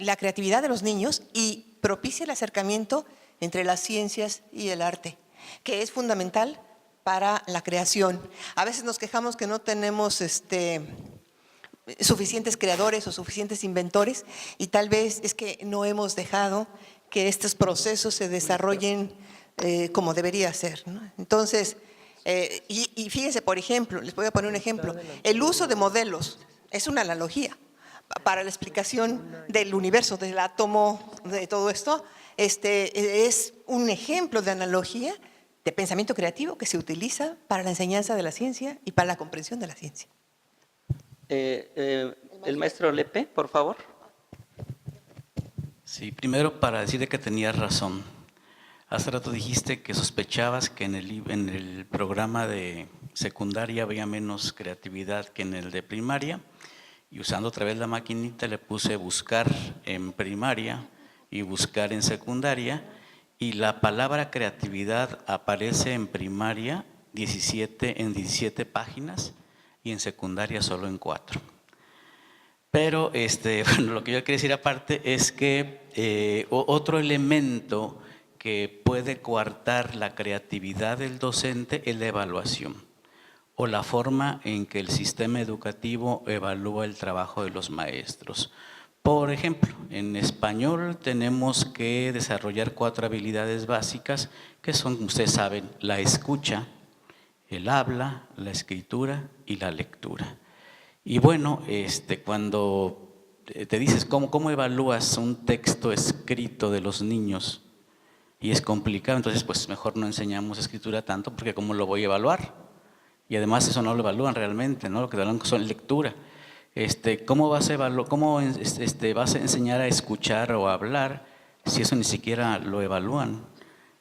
la creatividad de los niños y propicia el acercamiento entre las ciencias y el arte, que es fundamental para la creación. A veces nos quejamos que no tenemos suficientes creadores o suficientes inventores, y tal vez es que no hemos dejado que estos procesos se desarrollen como debería ser, ¿no? Entonces, y fíjense, por ejemplo, les voy a poner un ejemplo, el uso de modelos es una analogía para la explicación del universo, del átomo, de todo esto. Es un ejemplo de analogía de pensamiento creativo que se utiliza para la enseñanza de la ciencia y para la comprensión de la ciencia. El maestro Lepe, por favor. Sí, primero para decirte que tenías razón. Hace rato dijiste que sospechabas que en el programa de secundaria había menos creatividad que en el de primaria, y usando otra vez la maquinita le puse buscar en primaria y buscar en secundaria, y la palabra creatividad aparece en primaria en 17 páginas y en secundaria solo en 4. Pero bueno, lo que yo quería decir aparte es que otro elemento que puede coartar la creatividad del docente es la evaluación, o la forma en que el sistema educativo evalúa el trabajo de los maestros. Por ejemplo, en español tenemos que desarrollar 4 habilidades básicas que son, como ustedes saben, la escucha, el habla, la escritura y la lectura. Y bueno, cuando te dices cómo evalúas un texto escrito de los niños y es complicado, entonces pues mejor no enseñamos escritura tanto, porque ¿cómo lo voy a evaluar? Y además eso no lo evalúan realmente, ¿no? Lo que evalúan son lectura. ¿Cómo vas a evaluar, vas a enseñar a escuchar o a hablar si eso ni siquiera lo evalúan?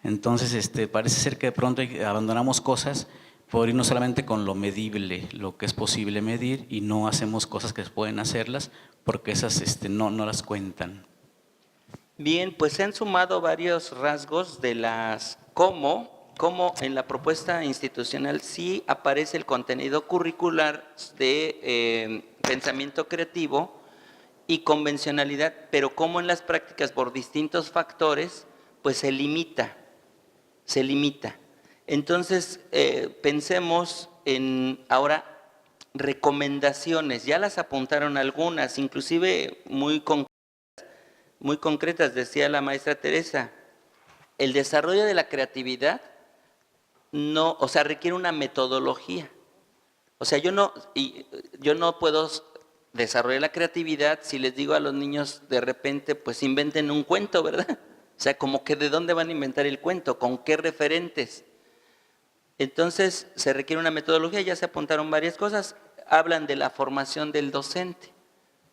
Entonces parece ser que de pronto abandonamos cosas por irnos solamente con lo medible, lo que es posible medir, y no hacemos cosas que pueden hacerlas porque esas no las cuentan. Bien, pues se han sumado varios rasgos de las cómo en la propuesta institucional sí aparece el contenido curricular de pensamiento creativo y convencionalidad, pero cómo en las prácticas por distintos factores pues se limita. Entonces pensemos en ahora recomendaciones, ya las apuntaron algunas, inclusive muy concretas, decía la maestra Teresa. El desarrollo de la creatividad requiere una metodología. O sea, yo no puedo desarrollar la creatividad si les digo a los niños de repente, pues inventen un cuento, ¿verdad? O sea, como que ¿de dónde van a inventar el cuento? ¿Con qué referentes? Entonces, se requiere una metodología, ya se apuntaron varias cosas. Hablan de la formación del docente,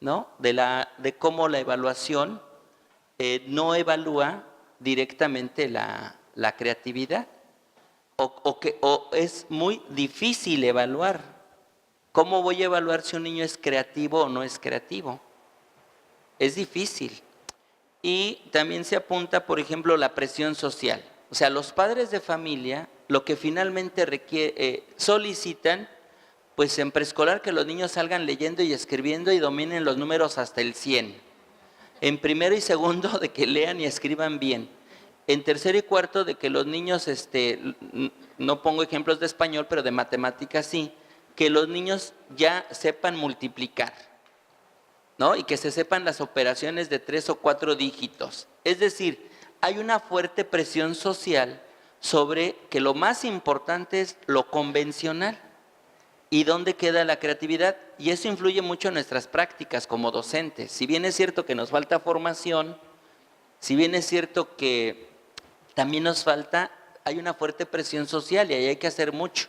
¿no? De cómo la evaluación no evalúa directamente la creatividad, o es muy difícil evaluar. ¿Cómo voy a evaluar si un niño es creativo o no es creativo? Es difícil. Y también se apunta, por ejemplo, la presión social. O sea, los padres de familia lo que finalmente solicitan, pues en preescolar, que los niños salgan leyendo y escribiendo y dominen los números hasta el 100. En primero y segundo, de que lean y escriban bien. En tercero y cuarto, de que los niños, no pongo ejemplos de español, pero de matemáticas sí, que los niños ya sepan multiplicar, ¿no? Y que se sepan las operaciones de 3 o 4 dígitos. Es decir, hay una fuerte presión social sobre que lo más importante es lo convencional. ¿Y dónde queda la creatividad? Y eso influye mucho en nuestras prácticas como docentes. Si bien es cierto que nos falta formación, si bien es cierto que también hay una fuerte presión social y ahí hay que hacer mucho.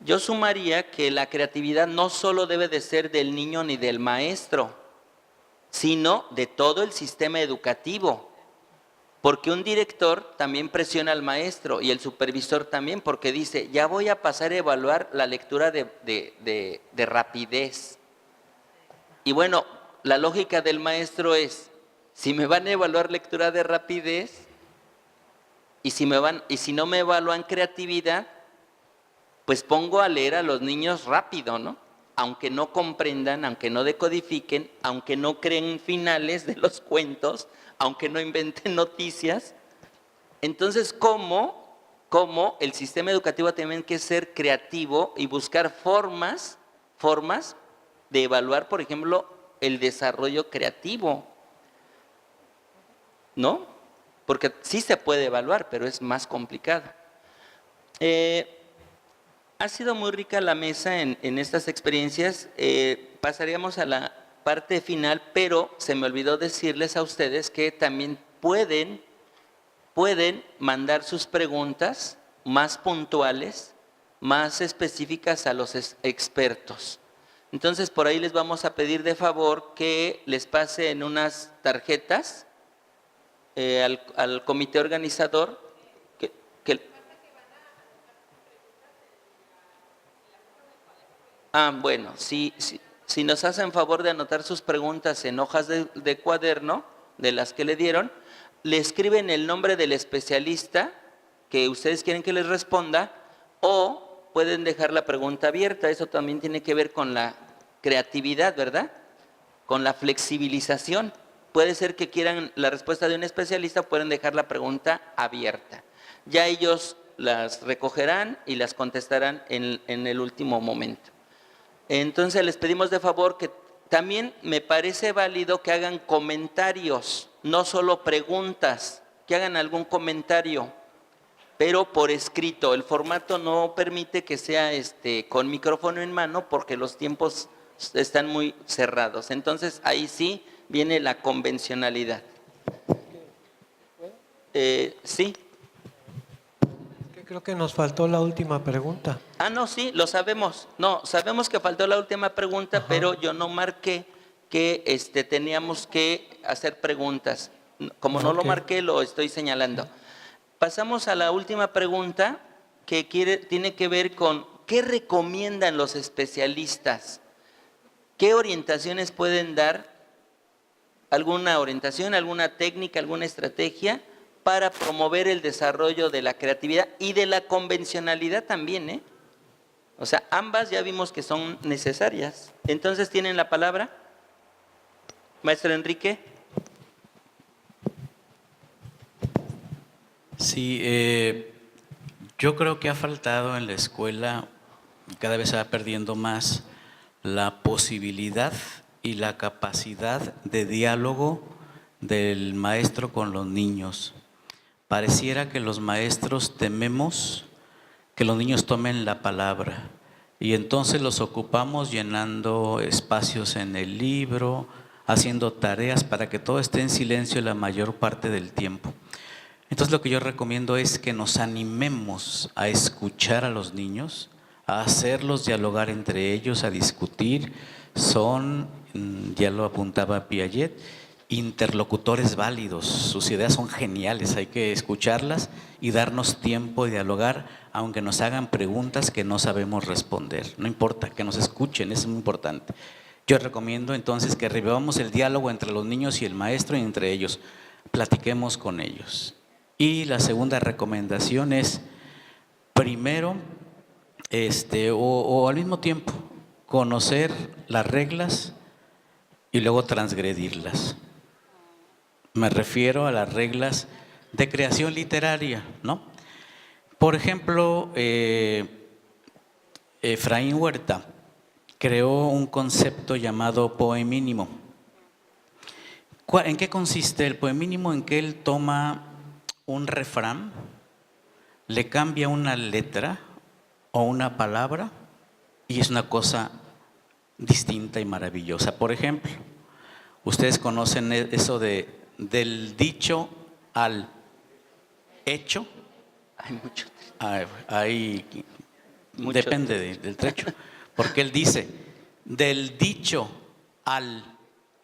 Yo sumaría que la creatividad no solo debe de ser del niño ni del maestro, sino de todo el sistema educativo. Porque un director también presiona al maestro y el supervisor también, porque dice, ya voy a pasar a evaluar la lectura de rapidez. Y bueno, la lógica del maestro es, si me van a evaluar lectura de rapidez y si no me evalúan creatividad, pues pongo a leer a los niños rápido, ¿no? Aunque no comprendan, aunque no decodifiquen, aunque no creen finales de los cuentos, aunque no inventen noticias, Entonces, ¿cómo el sistema educativo tiene que ser creativo y buscar formas de evaluar, por ejemplo, el desarrollo creativo? ¿No? Porque sí se puede evaluar, pero es más complicado. Ha sido muy rica la mesa en estas experiencias. Pasaríamos a la parte final, pero se me olvidó decirles a ustedes que también pueden mandar sus preguntas más puntuales, más específicas a los expertos. Entonces, por ahí les vamos a pedir de favor que les pasen unas tarjetas al comité organizador. Bueno, si nos hacen favor de anotar sus preguntas en hojas de cuaderno, de las que le dieron, le escriben el nombre del especialista que ustedes quieren que les responda, o pueden dejar la pregunta abierta. Eso también tiene que ver con la creatividad, ¿verdad? Con la flexibilización. Puede ser que quieran la respuesta de un especialista, pueden dejar la pregunta abierta. Ya ellos las recogerán y las contestarán en el último momento. Entonces les pedimos de favor que también me parece válido que hagan comentarios, no solo preguntas, que hagan algún comentario, pero por escrito. El formato no permite que sea con micrófono en mano porque los tiempos están muy cerrados. Entonces ahí sí viene la convencionalidad. Sí. Creo que nos faltó la última pregunta. No, sí, lo sabemos. No, sabemos que faltó la última pregunta, ajá, pero yo no marqué que teníamos que hacer preguntas. Como no lo marqué, lo estoy señalando. Pasamos a la última pregunta, que tiene que ver con ¿qué recomiendan los especialistas? ¿Qué orientaciones pueden dar? ¿Alguna orientación, alguna técnica, alguna estrategia para promover el desarrollo de la creatividad y de la convencionalidad también, O sea, ambas ya vimos que son necesarias. Entonces, ¿tienen la palabra? Maestro Enrique. Sí, yo creo que ha faltado en la escuela, cada vez se va perdiendo más, la posibilidad y la capacidad de diálogo del maestro con los niños. Pareciera que los maestros tememos que los niños tomen la palabra y entonces los ocupamos llenando espacios en el libro, haciendo tareas para que todo esté en silencio la mayor parte del tiempo. Entonces lo que yo recomiendo es que nos animemos a escuchar a los niños, a hacerlos dialogar entre ellos, a discutir. Son, ya lo apuntaba Piaget, interlocutores válidos, sus ideas son geniales, hay que escucharlas y darnos tiempo de dialogar, aunque nos hagan preguntas que no sabemos responder. No importa, que nos escuchen, es muy importante. Yo recomiendo entonces que revivamos el diálogo entre los niños y el maestro y entre ellos, platiquemos con ellos. Y la segunda recomendación es, primero, o al mismo tiempo, conocer las reglas y luego transgredirlas. Me refiero a las reglas de creación literaria, ¿no? Por ejemplo, Efraín Huerta creó un concepto llamado poemínimo. ¿En qué consiste el poemínimo? En que él toma un refrán, le cambia una letra o una palabra y es una cosa distinta y maravillosa. Por ejemplo, ustedes conocen eso del dicho al hecho. Hay mucho. Depende del trecho. Porque él dice, del dicho al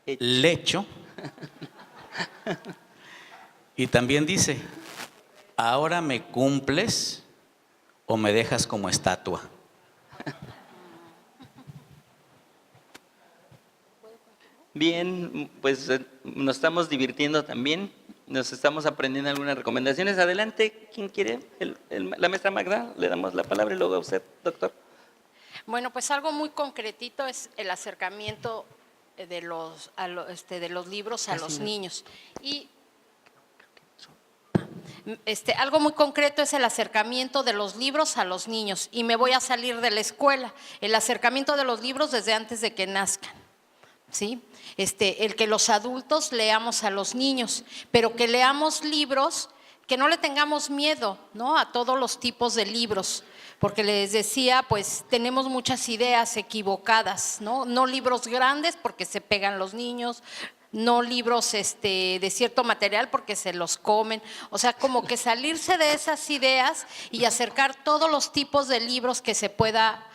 lecho. Y también dice, ahora me cumples o me dejas como estatua. Bien, pues nos estamos divirtiendo también, nos estamos aprendiendo algunas recomendaciones. Adelante, ¿quién quiere? La maestra Magda, le damos la palabra y luego a usted, doctor. Bueno, pues algo muy concretito es el acercamiento de los libros a los niños. Y Algo muy concreto es el acercamiento de los libros a los niños, y me voy a salir de la escuela, el acercamiento de los libros desde antes de que nazcan. ¿Sí? El que los adultos leamos a los niños, pero que leamos libros, que no le tengamos miedo, ¿no?, a todos los tipos de libros, porque les decía, pues tenemos muchas ideas equivocadas, ¿no? No libros grandes porque se pegan los niños, no libros de cierto material porque se los comen, o sea, como que salirse de esas ideas y acercar todos los tipos de libros que se pueda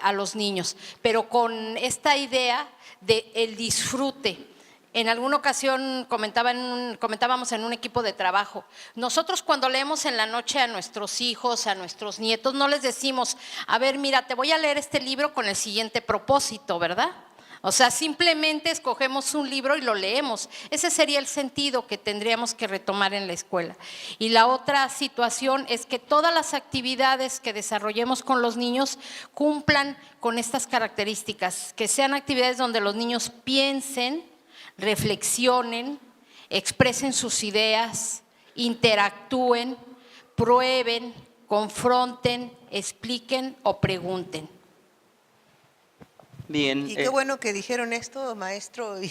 a los niños, pero con esta idea de el disfrute. En alguna ocasión comentábamos en un equipo de trabajo, nosotros cuando leemos en la noche a nuestros hijos, a nuestros nietos, no les decimos, a ver, mira, te voy a leer este libro con el siguiente propósito, ¿verdad? O sea, simplemente escogemos un libro y lo leemos. Ese sería el sentido que tendríamos que retomar en la escuela. Y la otra situación es que todas las actividades que desarrollemos con los niños cumplan con estas características, que sean actividades donde los niños piensen, reflexionen, expresen sus ideas, interactúen, prueben, confronten, expliquen o pregunten. Bien. Y qué bueno que dijeron esto, maestro y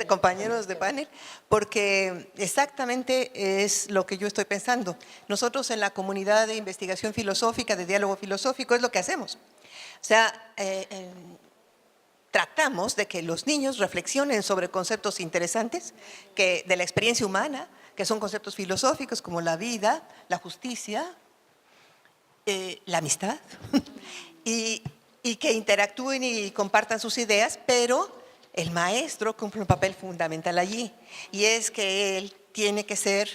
compañeros de panel, porque exactamente es lo que yo estoy pensando. Nosotros en la comunidad de investigación filosófica, de diálogo filosófico, es lo que hacemos. O sea, tratamos de que los niños reflexionen sobre conceptos interesantes de la experiencia humana, que son conceptos filosóficos como la vida, la justicia, la amistad, y que interactúen y compartan sus ideas, pero el maestro cumple un papel fundamental allí, y es que él tiene que ser,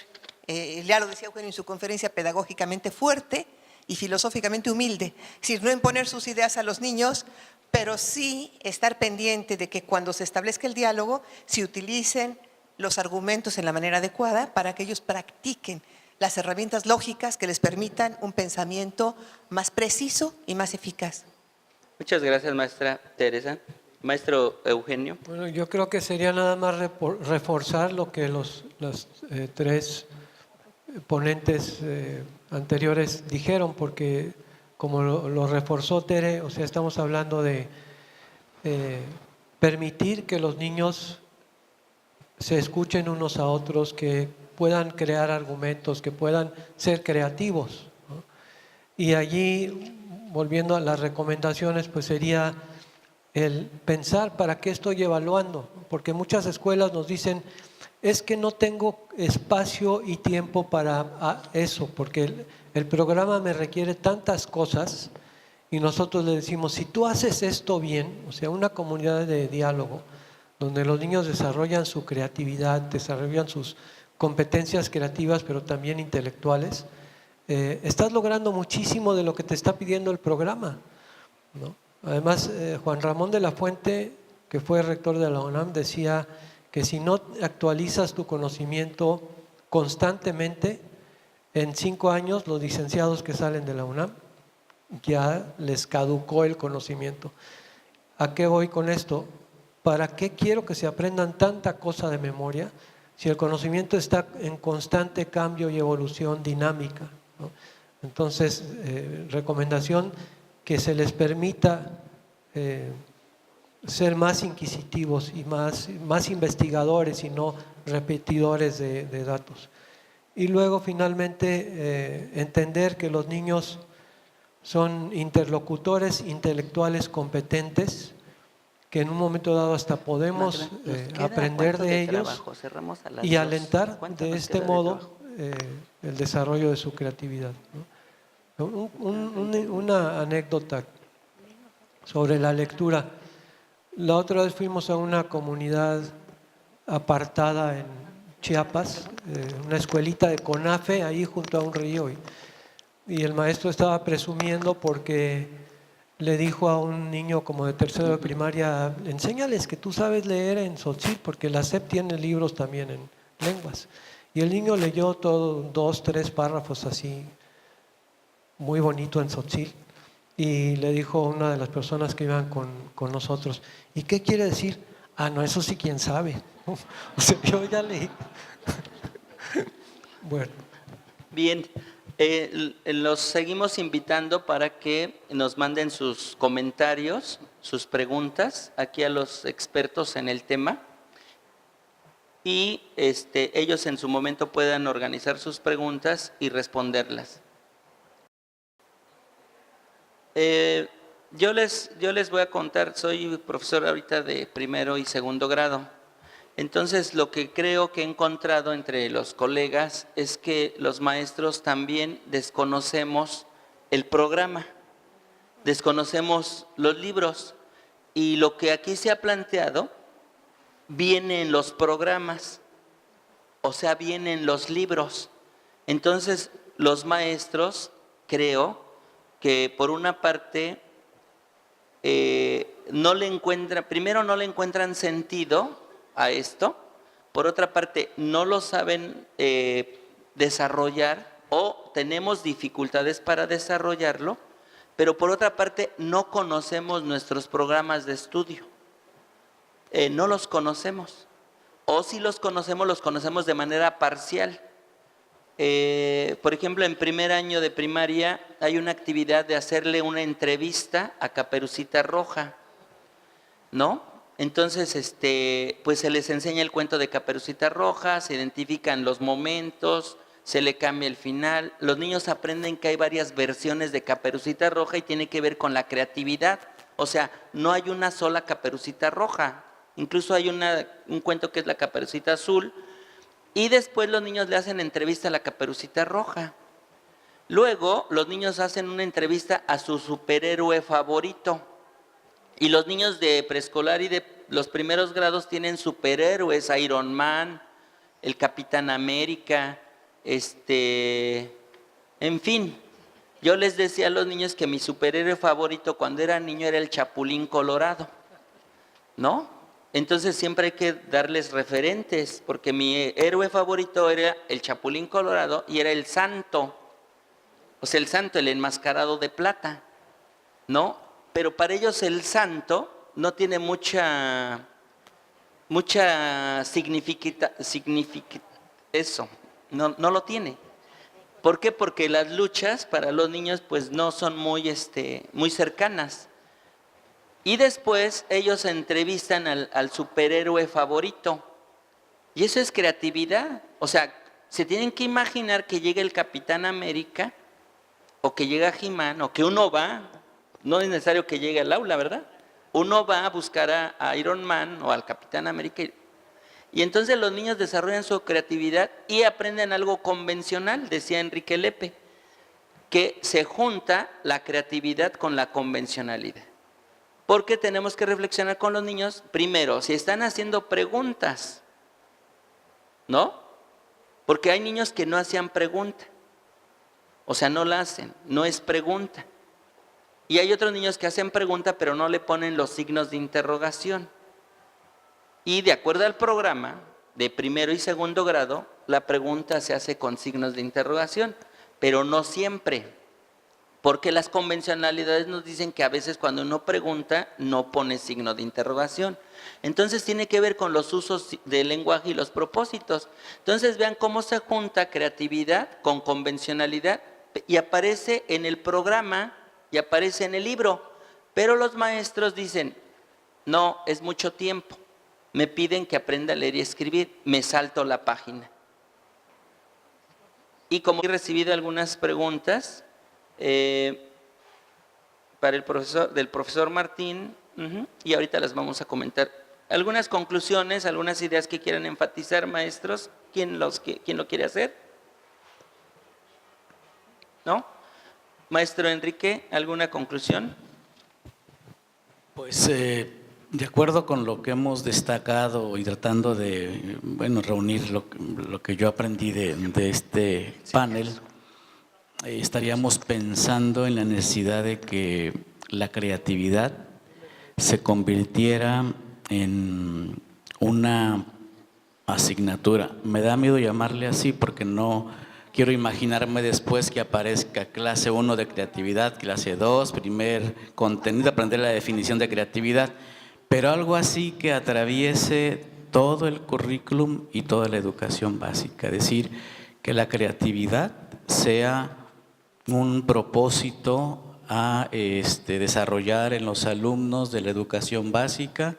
ya lo decía Eugenio en su conferencia, pedagógicamente fuerte y filosóficamente humilde. Es decir, no imponer sus ideas a los niños, pero sí estar pendiente de que cuando se establezca el diálogo se utilicen los argumentos en la manera adecuada para que ellos practiquen las herramientas lógicas que les permitan un pensamiento más preciso y más eficaz. Muchas gracias, maestra Teresa. Maestro Eugenio. Bueno, yo creo que sería nada más reforzar lo que los tres ponentes anteriores dijeron, porque como lo reforzó Tere, o sea, estamos hablando de permitir que los niños se escuchen unos a otros, que puedan crear argumentos, que puedan ser creativos, ¿no? Y allí, volviendo a las recomendaciones, pues sería el pensar para qué estoy evaluando, porque muchas escuelas nos dicen, es que no tengo espacio y tiempo para eso, porque el programa me requiere tantas cosas, y nosotros le decimos, si tú haces esto bien, o sea, una comunidad de diálogo, donde los niños desarrollan su creatividad, desarrollan sus competencias creativas, pero también intelectuales, estás logrando muchísimo de lo que te está pidiendo el programa, ¿no? Además, Juan Ramón de la Fuente, que fue rector de la UNAM, decía que si no actualizas tu conocimiento constantemente, en 5 años los licenciados que salen de la UNAM ya les caducó el conocimiento. ¿A qué voy con esto? ¿Para qué quiero que se aprendan tanta cosa de memoria si el conocimiento está en constante cambio y evolución dinámica, ¿no? Entonces, recomendación que se les permita ser más inquisitivos y más investigadores y no repetidores de datos. Y luego, finalmente, entender que los niños son interlocutores intelectuales competentes, que en un momento dado hasta podemos aprender de ellos y alentar de este modo el desarrollo de su creatividad, ¿no? Una anécdota sobre la lectura. La otra vez fuimos a una comunidad apartada en Chiapas, una escuelita de CONAFE, ahí junto a un río, y el maestro estaba presumiendo porque le dijo a un niño como de tercero de primaria, enséñales que tú sabes leer en tzotzil, porque la SEP tiene libros también en lenguas. Y el niño leyó todo, 2, 3 párrafos así, muy bonito en tzotzil, y le dijo a una de las personas que iban con nosotros, ¿y qué quiere decir? Ah, no, eso sí, quién sabe. O sea, yo ya leí. Bueno, Bien, los seguimos invitando para que nos manden sus comentarios, sus preguntas aquí a los expertos en el tema y ellos en su momento puedan organizar sus preguntas y responderlas. Yo les voy a contar, soy profesor ahorita de primero y segundo grado. Entonces, lo que creo que he encontrado entre los colegas es que los maestros también desconocemos el programa, desconocemos los libros y lo que aquí se ha planteado viene en los programas, o sea, viene en los libros. Entonces, los maestros creo que por una parte primero no le encuentran sentido a esto, por otra parte no lo saben desarrollar o tenemos dificultades para desarrollarlo, pero por otra parte no conocemos nuestros programas de estudio, no los conocemos, o si los conocemos de manera parcial. Por ejemplo, en primer año de primaria hay una actividad de hacerle una entrevista a Caperucita Roja, ¿no? Entonces, pues se les enseña el cuento de Caperucita Roja, se identifican los momentos, se le cambia el final. Los niños aprenden que hay varias versiones de Caperucita Roja y tiene que ver con la creatividad. O sea, no hay una sola Caperucita Roja. Incluso hay un cuento que es la Caperucita Azul. Y después los niños le hacen entrevista a la Caperucita Roja. Luego, los niños hacen una entrevista a su superhéroe favorito. Y los niños de preescolar y de los primeros grados tienen superhéroes, Iron Man, el Capitán América, en fin. Yo les decía a los niños que mi superhéroe favorito cuando era niño era el Chapulín Colorado, ¿no? Entonces siempre hay que darles referentes, porque mi héroe favorito era el Chapulín Colorado y era el santo, o sea, el santo, el enmascarado de plata, ¿no? Pero para ellos el santo no tiene mucha eso, no lo tiene. ¿Por qué? Porque las luchas para los niños pues no son muy cercanas. Y después ellos entrevistan al superhéroe favorito. Y eso es creatividad. O sea, se tienen que imaginar que llega el Capitán América, o que llega He-Man, o que uno va, no es necesario que llegue al aula, ¿verdad? Uno va a buscar a Iron Man o al Capitán América. Y entonces los niños desarrollan su creatividad y aprenden algo convencional, decía Enrique Lepe, que se junta la creatividad con la convencionalidad. Porque tenemos que reflexionar con los niños, primero, si están haciendo preguntas, ¿no? Porque hay niños que no hacían pregunta, o sea, no la hacen, no es pregunta. Y hay otros niños que hacen pregunta, pero no le ponen los signos de interrogación. Y de acuerdo al programa de primero y segundo grado, la pregunta se hace con signos de interrogación, pero no siempre. Porque las convencionalidades nos dicen que a veces cuando uno pregunta no pone signo de interrogación. Entonces tiene que ver con los usos del lenguaje y los propósitos. Entonces vean cómo se junta creatividad con convencionalidad y aparece en el programa y aparece en el libro. Pero los maestros dicen, no, es mucho tiempo. Me piden que aprenda a leer y escribir, me salto la página. Y como he recibido algunas preguntas para del profesor Martín, y ahorita las vamos a comentar. Algunas conclusiones, algunas ideas que quieran enfatizar, maestros. ¿Quién lo quiere hacer? ¿No? Maestro Enrique, ¿alguna conclusión? Pues de acuerdo con lo que hemos destacado y tratando de reunir lo que yo aprendí de este panel, estaríamos pensando en la necesidad de que la creatividad se convirtiera en una asignatura. Me da miedo llamarle así porque no quiero imaginarme después que aparezca clase 1 de creatividad, clase 2, primer contenido, aprender la definición de creatividad, pero algo así que atraviese todo el currículum y toda la educación básica. Es decir, que la creatividad sea un propósito a desarrollar en los alumnos de la educación básica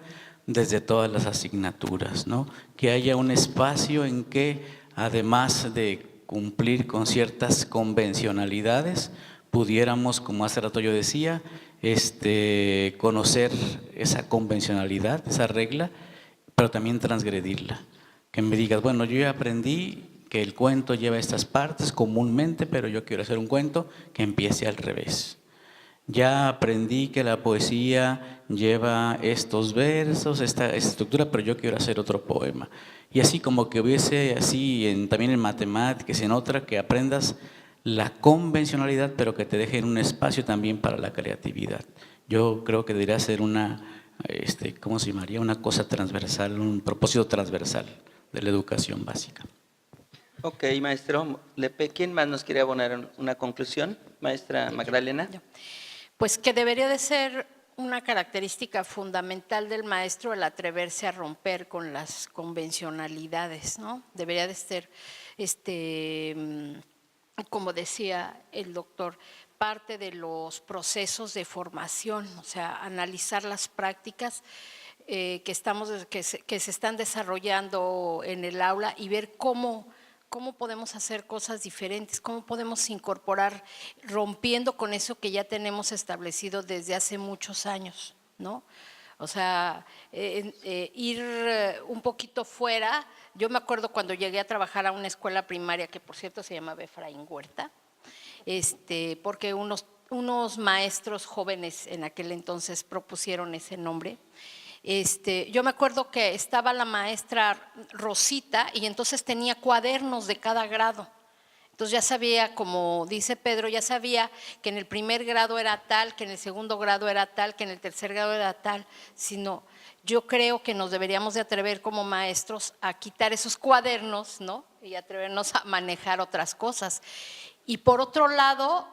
desde todas las asignaturas, ¿no? Que haya un espacio en que, además de cumplir con ciertas convencionalidades, pudiéramos, como hace rato yo decía, conocer esa convencionalidad, esa regla, pero también transgredirla. Que me digas, bueno, yo ya aprendí que el cuento lleva estas partes comúnmente, pero yo quiero hacer un cuento que empiece al revés. Ya aprendí que la poesía lleva estos versos, esta estructura, pero yo quiero hacer otro poema. Y así como que hubiese así también en matemáticas, en otra, que aprendas la convencionalidad, pero que te dejen un espacio también para la creatividad. Yo creo que debería ser una, ¿cómo se llamaría? Una cosa transversal, un propósito transversal de la educación básica. Ok, maestro Lepe, ¿quién más nos quiere abonar una conclusión? Maestra Magdalena. Pues que debería de ser una característica fundamental del maestro el atreverse a romper con las convencionalidades, ¿no? Debería de ser, como decía el doctor, parte de los procesos de formación, o sea, analizar las prácticas que se están desarrollando en el aula y ver cómo podemos hacer cosas diferentes, cómo podemos incorporar, rompiendo con eso que ya tenemos establecido desde hace muchos años, ¿no? O sea, ir un poquito fuera. Yo me acuerdo cuando llegué a trabajar a una escuela primaria, que por cierto se llamaba Efraín Huerta, porque unos maestros jóvenes en aquel entonces propusieron ese nombre. Yo me acuerdo que estaba la maestra Rosita y entonces tenía cuadernos de cada grado. Entonces ya sabía, como dice Pedro, ya sabía que en el primer grado era tal, que en el segundo grado era tal, que en el tercer grado era tal. Sino, yo creo que nos deberíamos de atrever como maestros a quitar esos cuadernos, ¿no? Y atrevernos a manejar otras cosas. Y por otro lado,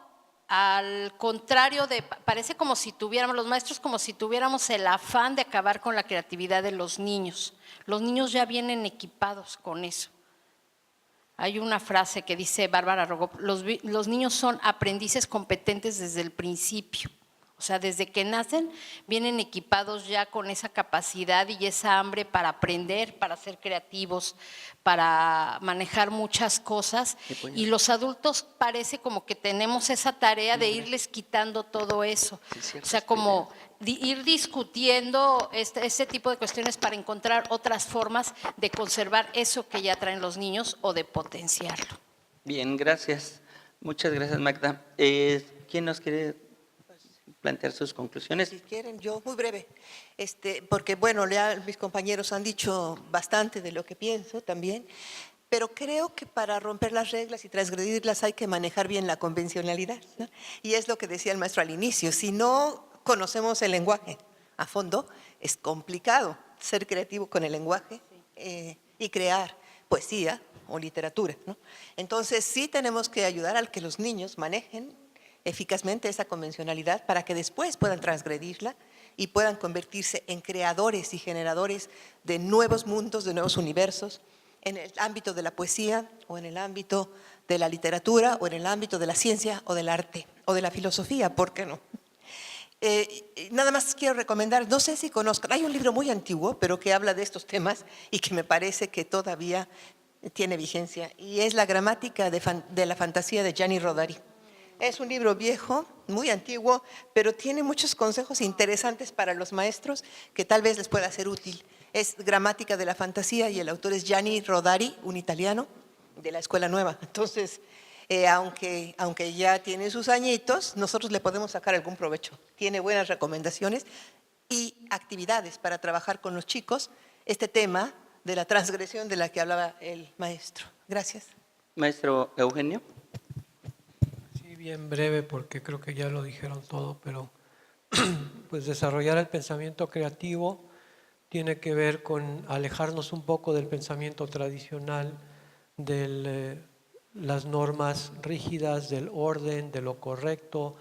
al contrario parece como si tuviéramos, los maestros como si tuviéramos el afán de acabar con la creatividad de los niños. Los niños ya vienen equipados con eso. Hay una frase que dice Bárbara Rogop, los niños son aprendices competentes desde el principio. O sea, desde que nacen vienen equipados ya con esa capacidad y esa hambre para aprender, para ser creativos, para manejar muchas cosas. Y los adultos parece como que tenemos esa tarea de irles quitando todo eso. O sea, como ir discutiendo este tipo de cuestiones para encontrar otras formas de conservar eso que ya traen los niños o de potenciarlo. Bien, gracias. Muchas gracias, Magda. ¿Quién nos quiere plantear sus conclusiones? Si quieren, yo muy breve, porque bueno, ya mis compañeros han dicho bastante de lo que pienso también, pero creo que para romper las reglas y transgredirlas hay que manejar bien la convencionalidad, ¿no? Y es lo que decía el maestro al inicio, si no conocemos el lenguaje a fondo, es complicado ser creativo con el lenguaje y crear poesía o literatura, ¿no? Entonces sí tenemos que ayudar a que los niños manejen eficazmente esa convencionalidad para que después puedan transgredirla y puedan convertirse en creadores y generadores de nuevos mundos, de nuevos universos, en el ámbito de la poesía o en el ámbito de la literatura o en el ámbito de la ciencia o del arte o de la filosofía, ¿por qué no? Nada más quiero recomendar, no sé si conozcan, hay un libro muy antiguo pero que habla de estos temas y que me parece que todavía tiene vigencia y es La gramática de la fantasía de Gianni Rodari. Es un libro viejo, muy antiguo, pero tiene muchos consejos interesantes para los maestros que tal vez les pueda ser útil. Es Gramática de la fantasía y el autor es Gianni Rodari, un italiano de la Escuela Nueva. Entonces, aunque ya tiene sus añitos, nosotros le podemos sacar algún provecho. Tiene buenas recomendaciones y actividades para trabajar con los chicos este tema de la transgresión de la que hablaba el maestro. Gracias. Maestro Eugenio. Bien breve porque creo que ya lo dijeron todo, pero pues desarrollar el pensamiento creativo tiene que ver con alejarnos un poco del pensamiento tradicional, de las normas rígidas, del orden, de lo correcto,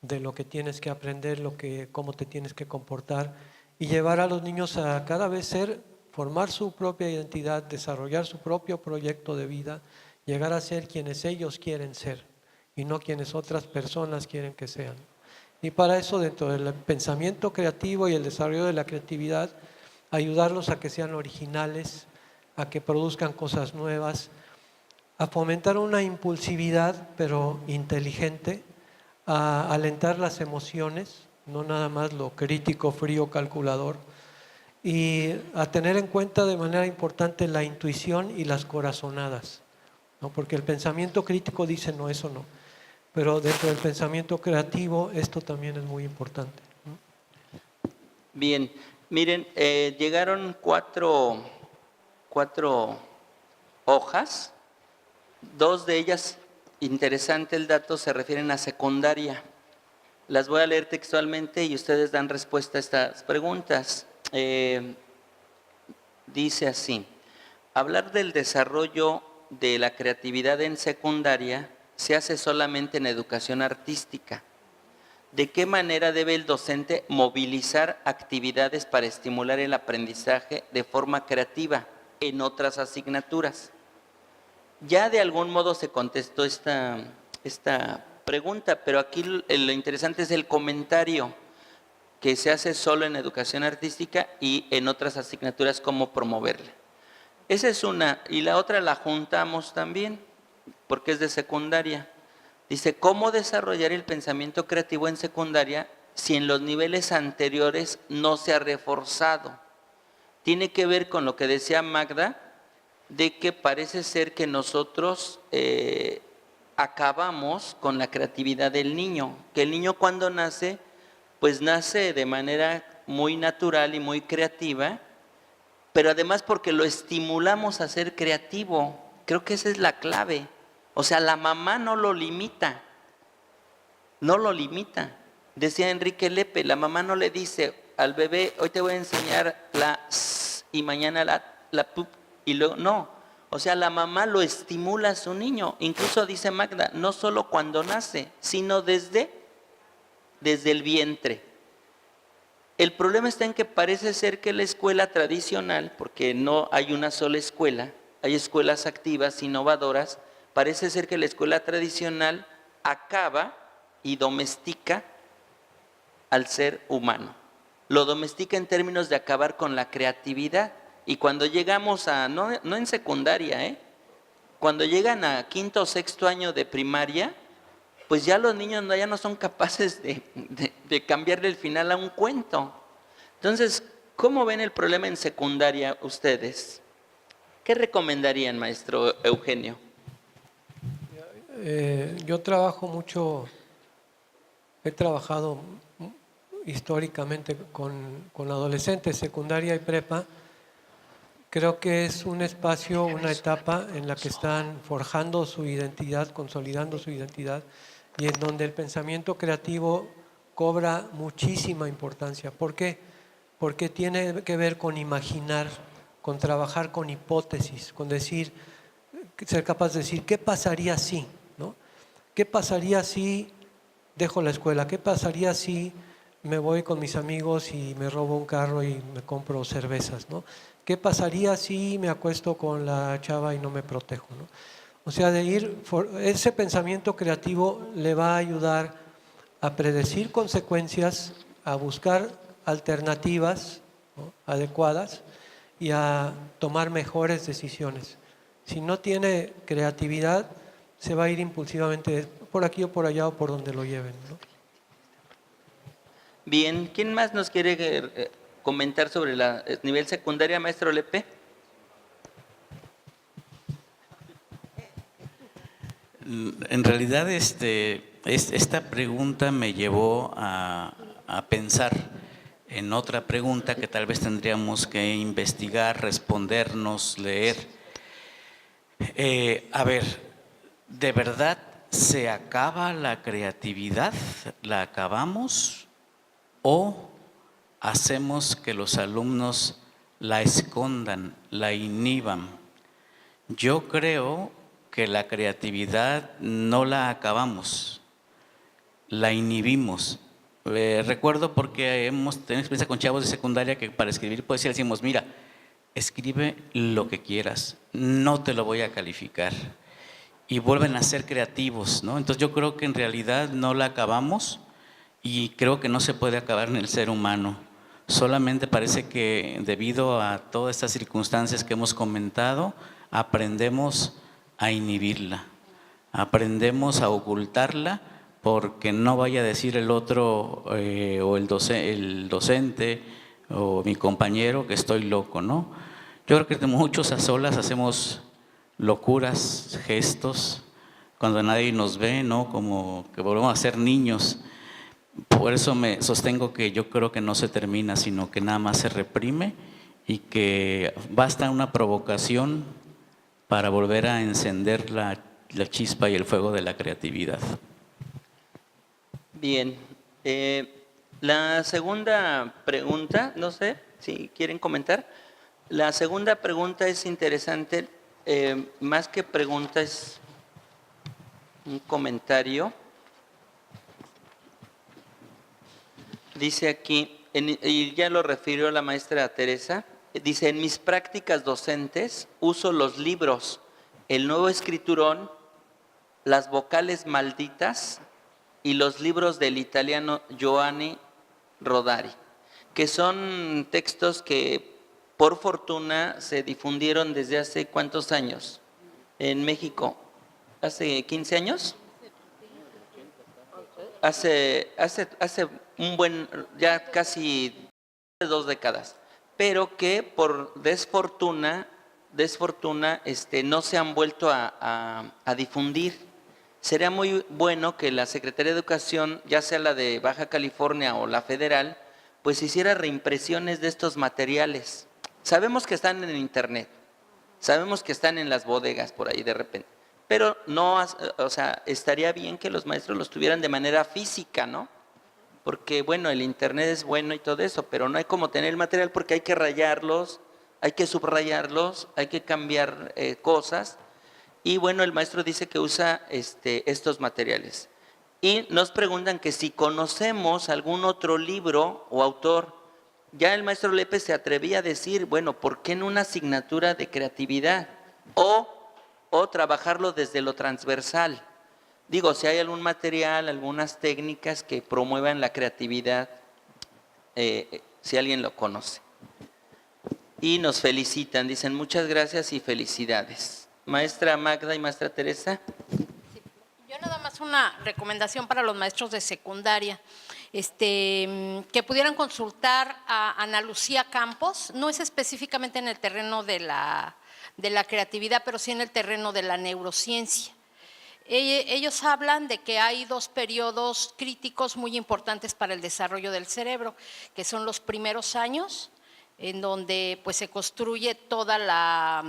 de lo que tienes que aprender, cómo te tienes que comportar y llevar a los niños a cada vez formar su propia identidad, desarrollar su propio proyecto de vida llegar a ser quienes ellos quieren ser y no quienes otras personas quieren que sean. Y para eso, dentro del pensamiento creativo y el desarrollo de la creatividad, ayudarlos a que sean originales, a que produzcan cosas nuevas, a fomentar una impulsividad pero inteligente, a alentar las emociones, no nada más lo crítico, frío, calculador, y a tener en cuenta de manera importante la intuición y las corazonadas, ¿no? Porque el pensamiento crítico dice no, eso no, pero dentro del pensamiento creativo esto también es muy importante, ¿no? Bien, miren, llegaron cuatro hojas, dos de ellas, interesante el dato, se refieren a secundaria. Las voy a leer textualmente y ustedes dan respuesta a estas preguntas. Dice así: hablar del desarrollo de la creatividad en secundaria se hace solamente en educación artística. ¿De qué manera debe el docente movilizar actividades para estimular el aprendizaje de forma creativa en otras asignaturas? Ya de algún modo se contestó esta pregunta, pero aquí lo interesante es el comentario, que se hace solo en educación artística y en otras asignaturas, cómo promoverla. Esa es una, y la otra la juntamos también, porque es de secundaria. Dice, ¿cómo desarrollar el pensamiento creativo en secundaria si en los niveles anteriores no se ha reforzado? Tiene que ver con lo que decía Magda, de que parece ser que nosotros acabamos con la creatividad del niño, que el niño cuando nace, pues nace de manera muy natural y muy creativa, pero además porque lo estimulamos a ser creativo. Creo que esa es la clave. O sea, la mamá no lo limita, no lo limita. Decía Enrique Lepe, la mamá no le dice al bebé, hoy te voy a enseñar la s y mañana la pup, y luego no. O sea, la mamá lo estimula a su niño. Incluso dice Magda, no solo cuando nace, sino desde el vientre. El problema está en que parece ser que la escuela tradicional, porque no hay una sola escuela, hay escuelas activas, innovadoras, parece ser que la escuela tradicional acaba y domestica al ser humano. Lo domestica en términos de acabar con la creatividad. Y cuando llegamos a, no en secundaria, cuando llegan a quinto o sexto año de primaria, pues ya los niños ya no son capaces de cambiarle el final a un cuento. Entonces, ¿cómo ven el problema en secundaria ustedes? ¿Qué recomendarían, maestro Eugenio? Yo trabajo mucho, he trabajado históricamente con adolescentes, secundaria y prepa. Creo que es un espacio, una etapa en la que están forjando su identidad, consolidando su identidad, y en donde el pensamiento creativo cobra muchísima importancia. ¿Por qué? Porque tiene que ver con imaginar, con trabajar con hipótesis, con decir, ser capaz de decir, ¿qué pasaría si? ¿No? ¿Qué pasaría si dejo la escuela? ¿Qué pasaría si me voy con mis amigos y me robo un carro y me compro cervezas? ¿No? ¿Qué pasaría si me acuesto con la chava y no me protejo? ¿No? O sea, ese pensamiento creativo le va a ayudar a predecir consecuencias, a buscar alternativas, ¿no?, adecuadas, y a tomar mejores decisiones. Si no tiene creatividad, se va a ir impulsivamente por aquí o por allá o por donde lo lleven, ¿no? Bien, ¿quién más nos quiere comentar sobre el nivel secundaria, maestro Lepe? En realidad, esta pregunta me llevó a pensar en otra pregunta que tal vez tendríamos que investigar, respondernos, leer. A ver, ¿de verdad se acaba la creatividad? ¿La acabamos? ¿O hacemos que los alumnos la escondan, la inhiban? Yo creo que la creatividad no la acabamos, la inhibimos. Recuerdo porque hemos tenido experiencia con chavos de secundaria que para escribir poesía decimos, mira, escribe lo que quieras, no te lo voy a calificar. y vuelven a ser creativos, ¿no? Entonces yo creo que en realidad no la acabamos y creo que no se puede acabar en el ser humano. Solamente parece que debido a todas estas circunstancias que hemos comentado, aprendemos a inhibirla, aprendemos a ocultarla porque no vaya a decir el otro o el docente o mi compañero que estoy loco, ¿no? Yo creo que muchos a solas hacemos locuras, gestos, cuando nadie nos ve, ¿no? Como que volvemos a ser niños. Por eso me sostengo que yo creo que no se termina, sino que nada más se reprime y que basta una provocación para volver a encender la chispa y el fuego de la creatividad. Bien. La segunda pregunta, no sé si quieren comentar. La segunda pregunta es interesante, más que pregunta es un comentario. Dice aquí, y ya lo refirió la maestra Teresa, dice, en mis prácticas docentes uso los libros El Nuevo Escriturón, Las Vocales Malditas y los libros del italiano Giovanni Rodari, que son textos que por fortuna se difundieron desde hace ¿cuántos años? En México, ¿hace 15 años? Hace un buen, ya casi 2 décadas, pero que por desfortuna no se han vuelto a difundir. Sería muy bueno que la Secretaría de Educación, ya sea la de Baja California o la federal, pues hiciera reimpresiones de estos materiales. Sabemos que están en internet, sabemos que están en las bodegas por ahí de repente, pero no, o sea, estaría bien que los maestros los tuvieran de manera física, ¿no? Porque, bueno, el internet es bueno y todo eso, pero no hay como tener el material porque hay que rayarlos, hay que subrayarlos, hay que cambiar cosas. Y, bueno, el maestro dice que usa estos materiales. Y nos preguntan que si conocemos algún otro libro o autor. Ya el maestro Lepe se atrevía a decir, bueno, ¿por qué en una asignatura de creatividad? O trabajarlo desde lo transversal. Digo, si hay algún material, algunas técnicas que promuevan la creatividad, si alguien lo conoce. Y nos felicitan, dicen muchas gracias y felicidades. Maestra Magda y maestra Teresa. Yo nada más una recomendación para los maestros de secundaria, que pudieran consultar a Ana Lucía Campos, no es específicamente en el terreno de la creatividad, pero sí en el terreno de la neurociencia. Ellos hablan de que hay 2 periodos críticos muy importantes para el desarrollo del cerebro, que son los primeros años, en donde pues se construye toda la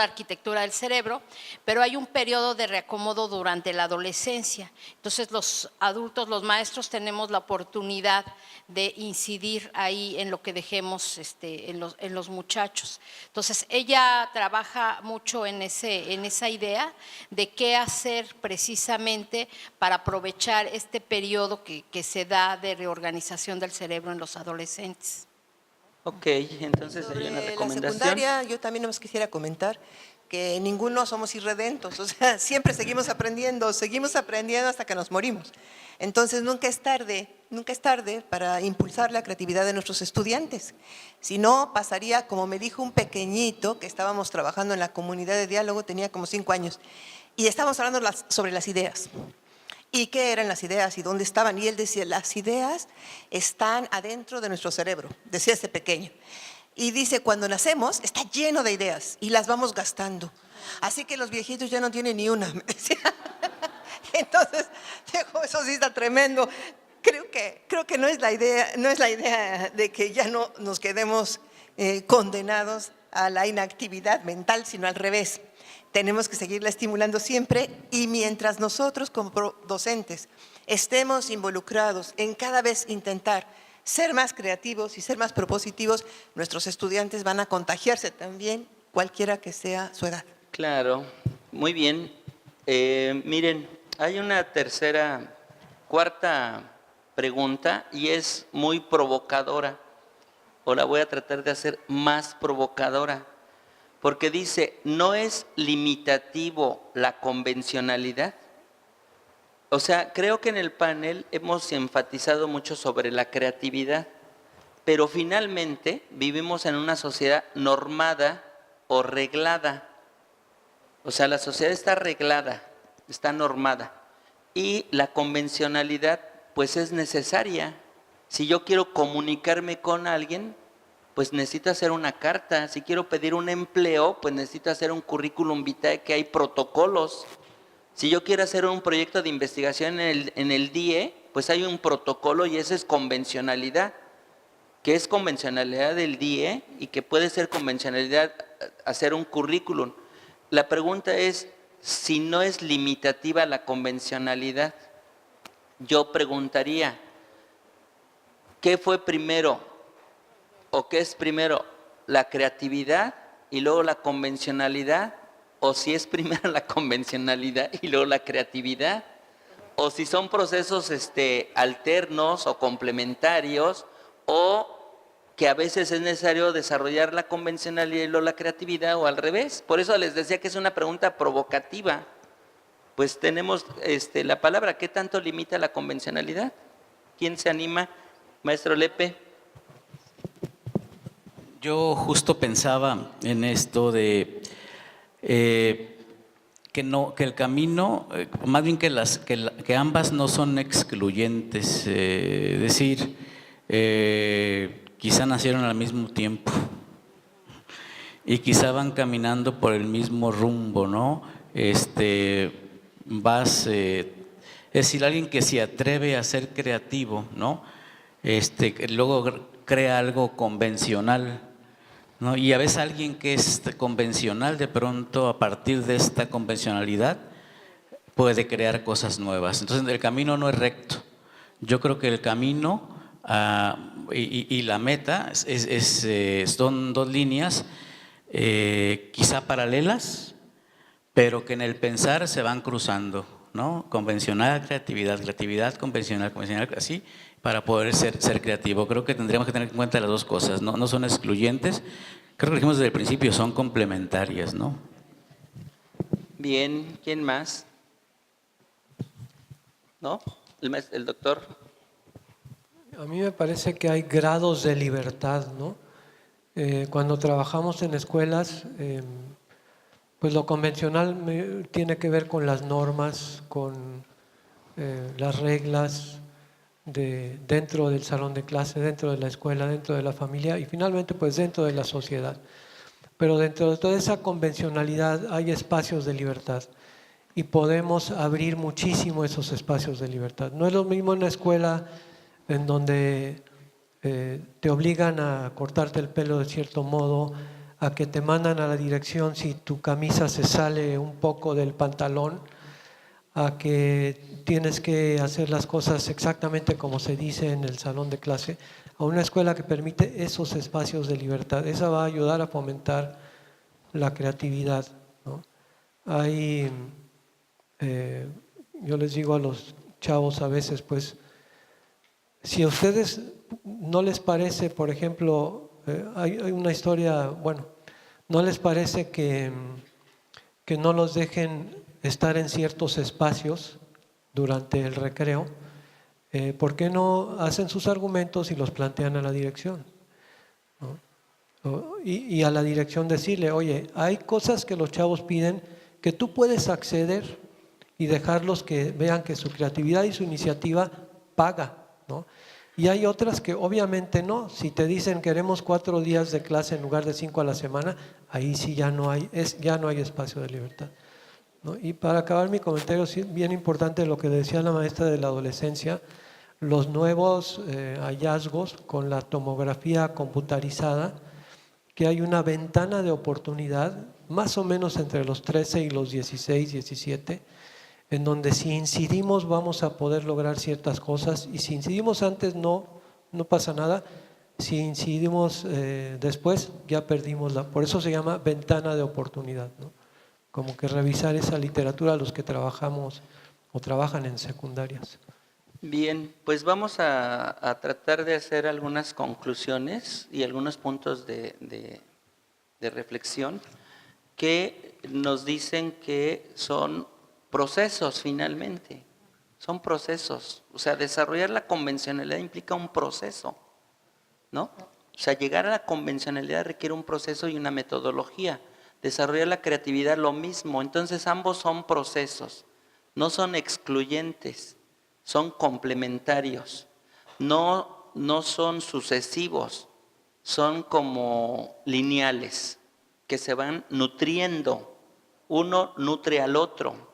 arquitectura del cerebro, pero hay un periodo de reacomodo durante la adolescencia. Entonces los adultos, los maestros, tenemos la oportunidad de incidir ahí en lo que dejemos en los muchachos. Entonces ella trabaja mucho en esa idea de qué hacer precisamente para aprovechar este periodo que se da de reorganización del cerebro en los adolescentes. Ok, entonces hay una Sobre la recomendación. secundaria, yo también nos quisiera comentar que ninguno somos irredentos, o sea, siempre seguimos aprendiendo hasta que nos morimos. Entonces nunca es tarde para impulsar la creatividad de nuestros estudiantes. Si no, pasaría como me dijo un pequeñito que estábamos trabajando en la comunidad de diálogo, tenía como 5 años, y estábamos hablando sobre las ideas. ¿Y qué eran las ideas y dónde estaban? Y él decía, las ideas están adentro de nuestro cerebro, decía ese pequeño. Y dice, cuando nacemos está lleno de ideas y las vamos gastando. Así que los viejitos ya no tienen ni una, me decía. Entonces, dijo, eso sí está tremendo. Creo que no es la idea de que ya no nos quedemos condenados a la inactividad mental, sino al revés. Tenemos que seguirla estimulando siempre y mientras nosotros como docentes estemos involucrados en cada vez intentar ser más creativos y ser más propositivos, nuestros estudiantes van a contagiarse también, cualquiera que sea su edad. Claro, muy bien. Miren, hay una cuarta pregunta y es muy provocadora, o la voy a tratar de hacer más provocadora. porque dice, no es limitativo la convencionalidad. O sea, creo que en el panel hemos enfatizado mucho sobre la creatividad, pero finalmente vivimos en una sociedad normada o reglada. O sea, la sociedad está reglada, está normada. Y la convencionalidad, pues es necesaria. Si yo quiero comunicarme con alguien, pues necesito hacer una carta. Si quiero pedir un empleo, pues necesito hacer un currículum vitae, que hay protocolos. Si yo quiero hacer un proyecto de investigación en el DIE, pues hay un protocolo y esa es convencionalidad. Que es convencionalidad del DIE y que puede ser convencionalidad hacer un currículum. La pregunta es, si no es limitativa la convencionalidad, yo preguntaría, ¿qué fue primero o qué es primero, la creatividad y luego la convencionalidad? ¿O si es primero la convencionalidad y luego la creatividad? ¿O si son procesos alternos o complementarios, o que a veces es necesario desarrollar la convencionalidad y luego la creatividad, o al revés? Por eso les decía que es una pregunta provocativa. Pues tenemos la palabra, ¿qué tanto limita la convencionalidad? ¿Quién se anima? Maestro Lepe. Yo justo pensaba en esto de que el camino, más bien que ambas no son excluyentes, es decir, quizá nacieron al mismo tiempo y quizá van caminando por el mismo rumbo, ¿no? Es decir, alguien que se atreve a ser creativo, ¿no? Que luego crea algo convencional, ¿no? Y a veces alguien que es convencional, de pronto a partir de esta convencionalidad puede crear cosas nuevas. Entonces el camino no es recto. Yo creo que el camino y la meta son dos líneas quizá paralelas, pero que en el pensar se van cruzando, ¿no? Convencional, creatividad, creatividad, convencional, convencional, así, para poder ser creativo. Creo que tendríamos que tener en cuenta las dos cosas, no son excluyentes. Creo que dijimos desde el principio, son complementarias, ¿no? Bien, ¿quién más? ¿No? El doctor. A mí me parece que hay grados de libertad, ¿no? Cuando trabajamos en escuelas, pues lo convencional tiene que ver con las normas, con las reglas dentro del salón de clase, dentro de la escuela, dentro de la familia y finalmente pues dentro de la sociedad. Pero dentro de toda esa convencionalidad hay espacios de libertad y podemos abrir muchísimo esos espacios de libertad. No es lo mismo en una escuela en donde te obligan a cortarte el pelo de cierto modo, a que te mandan a la dirección si tu camisa se sale un poco del pantalón, a que tienes que hacer las cosas exactamente como se dice en el salón de clase, a una escuela que permite esos espacios de libertad. Esa va a ayudar a fomentar la creatividad, ¿no? Yo les digo a los chavos a veces, pues, si a ustedes no les parece, por ejemplo, hay una historia, bueno, no les parece que no los dejen estar en ciertos espacios durante el recreo, ¿por qué no hacen sus argumentos y los plantean a la dirección? ¿No? Y a la dirección decirle, oye, hay cosas que los chavos piden que tú puedes acceder y dejarlos que vean que su creatividad y su iniciativa paga, ¿no? Y hay otras que obviamente no. Si te dicen queremos 4 días de clase en lugar de 5 a la semana, ahí sí ya no hay espacio de libertad, ¿no? Y para acabar mi comentario, sí, bien importante lo que decía la maestra de la adolescencia, los nuevos hallazgos con la tomografía computarizada, que hay una ventana de oportunidad más o menos entre los 13 y los 16, 17, en donde si incidimos vamos a poder lograr ciertas cosas y si incidimos antes no pasa nada, si incidimos después ya perdimos por eso se llama ventana de oportunidad, ¿no? Como que revisar esa literatura a los que trabajamos o trabajan en secundarias. Bien, pues vamos a tratar de hacer algunas conclusiones y algunos puntos de reflexión. que nos dicen que son procesos finalmente, son procesos. O sea, desarrollar la convencionalidad implica un proceso, ¿no? O sea, llegar a la convencionalidad requiere un proceso y una metodología. Desarrollar la creatividad lo mismo. Entonces ambos son procesos, no son excluyentes, son complementarios, no son sucesivos, son como lineales que se van nutriendo. Uno nutre al otro.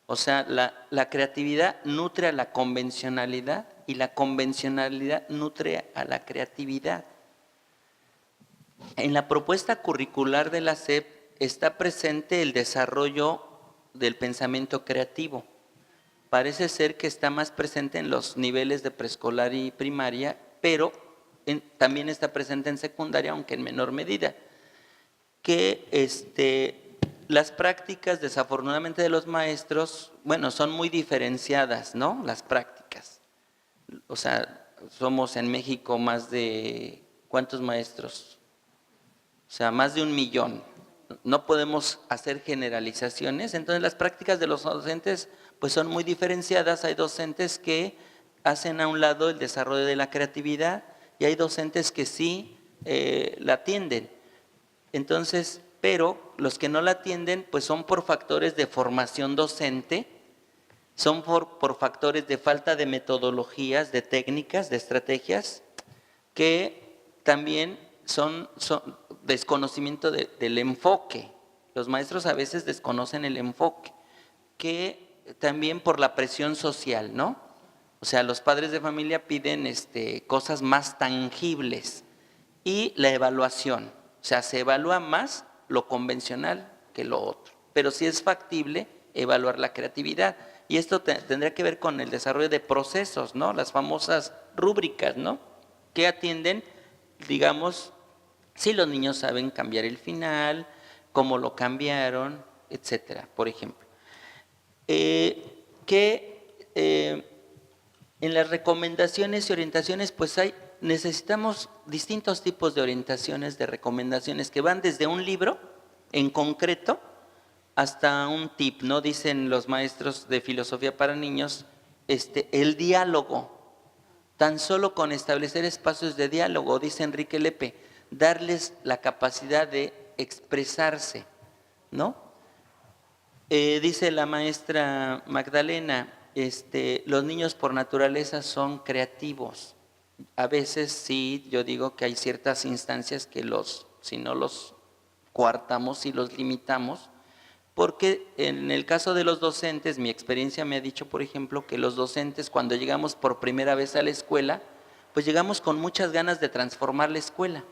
O sea, la creatividad nutre a la convencionalidad y la convencionalidad nutre a la creatividad. En la propuesta curricular de la SEP está presente el desarrollo del pensamiento creativo. Parece ser que está más presente en los niveles de preescolar y primaria, pero también está presente en secundaria, aunque en menor medida. Que las prácticas, desafortunadamente, de los maestros, bueno, son muy diferenciadas, ¿no? Las prácticas. O sea, somos en México más de, ¿cuántos maestros? O sea, más de 1 millón. No podemos hacer generalizaciones, entonces las prácticas de los docentes pues son muy diferenciadas. Hay docentes que hacen a un lado el desarrollo de la creatividad y hay docentes que sí la atienden. Entonces, pero los que no la atienden pues son por factores de formación docente, son por factores de falta de metodologías, de técnicas, de estrategias, que también son desconocimiento del enfoque. Los maestros a veces desconocen el enfoque, que también por la presión social, ¿no? O sea, los padres de familia piden cosas más tangibles y la evaluación. O sea, se evalúa más lo convencional que lo otro. Pero sí es factible evaluar la creatividad. Y esto tendría que ver con el desarrollo de procesos, ¿no? Las famosas rúbricas, ¿no? Que atienden, digamos, si los niños saben cambiar el final, cómo lo cambiaron, etcétera, por ejemplo. En las recomendaciones y orientaciones, pues necesitamos distintos tipos de orientaciones, de recomendaciones, que van desde un libro en concreto hasta un tip, ¿no? Dicen los maestros de filosofía para niños, el diálogo. Tan solo con establecer espacios de diálogo, dice Enrique Lepe, darles la capacidad de expresarse, ¿no? Dice la maestra Magdalena, los niños por naturaleza son creativos. A veces sí, yo digo que hay ciertas instancias que si no los coartamos y los limitamos, porque en el caso de los docentes, mi experiencia me ha dicho, por ejemplo, que los docentes cuando llegamos por primera vez a la escuela, pues llegamos con muchas ganas de transformar la escuela.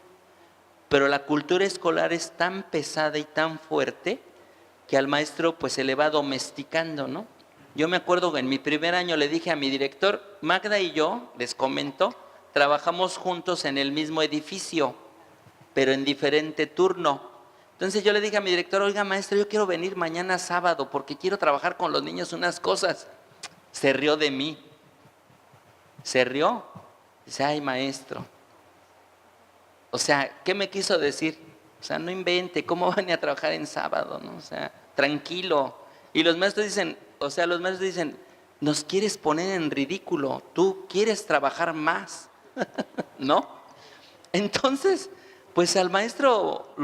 Pero la cultura escolar es tan pesada y tan fuerte que al maestro pues se le va domesticando, ¿no? Yo me acuerdo que en mi primer año le dije a mi director, Magda y yo, les comento, trabajamos juntos en el mismo edificio, pero en diferente turno. Entonces yo le dije a mi director, oiga maestro, yo quiero venir mañana sábado porque quiero trabajar con los niños unas cosas. Se rió de mí. Se rió. Dice, ay maestro. O sea, ¿qué me quiso decir? O sea, no invente, ¿cómo van a trabajar en sábado? ¿No? O sea, tranquilo. Y los maestros dicen, nos quieres poner en ridículo, tú quieres trabajar más, ¿no? Entonces, pues al maestro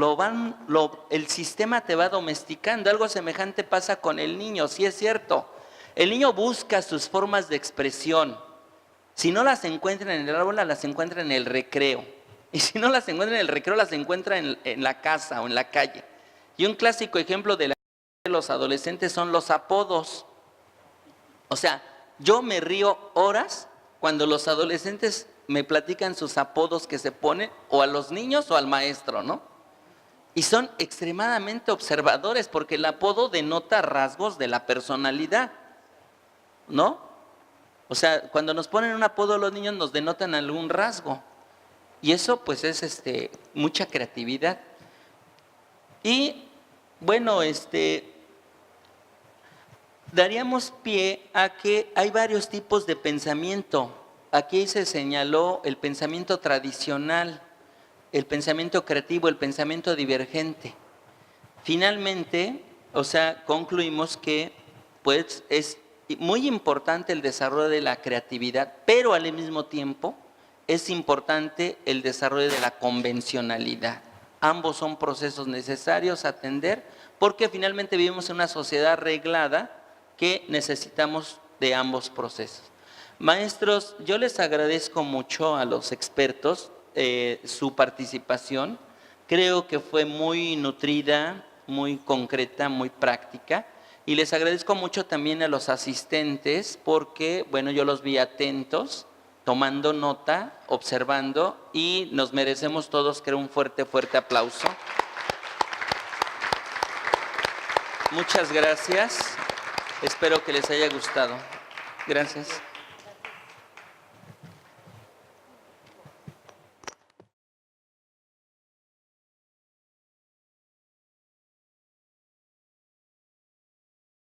el sistema te va domesticando. Algo semejante pasa con el niño, sí es cierto. El niño busca sus formas de expresión. Si no las encuentra en el aula, las encuentra en el recreo. Y si no las encuentra en el recreo, las encuentra en la casa o en la calle. Y un clásico ejemplo de los adolescentes son los apodos. O sea, yo me río horas cuando los adolescentes me platican sus apodos que se ponen o a los niños o al maestro, ¿no? Y son extremadamente observadores porque el apodo denota rasgos de la personalidad, ¿no? O sea, cuando nos ponen un apodo los niños nos denotan algún rasgo. Y eso pues es mucha creatividad. Y bueno, daríamos pie a que hay varios tipos de pensamiento. Aquí se señaló el pensamiento tradicional, el pensamiento creativo, el pensamiento divergente. Finalmente, o sea, concluimos que pues, es muy importante el desarrollo de la creatividad, pero al mismo tiempo es importante el desarrollo de la convencionalidad. Ambos son procesos necesarios a atender porque finalmente vivimos en una sociedad reglada que necesitamos de ambos procesos. Maestros, yo les agradezco mucho a los expertos su participación. Creo que fue muy nutrida, muy concreta, muy práctica. Y les agradezco mucho también a los asistentes porque, bueno, yo los vi atentos, tomando nota, observando y nos merecemos todos, creo, un fuerte, fuerte aplauso. Muchas gracias. Espero que les haya gustado. Gracias.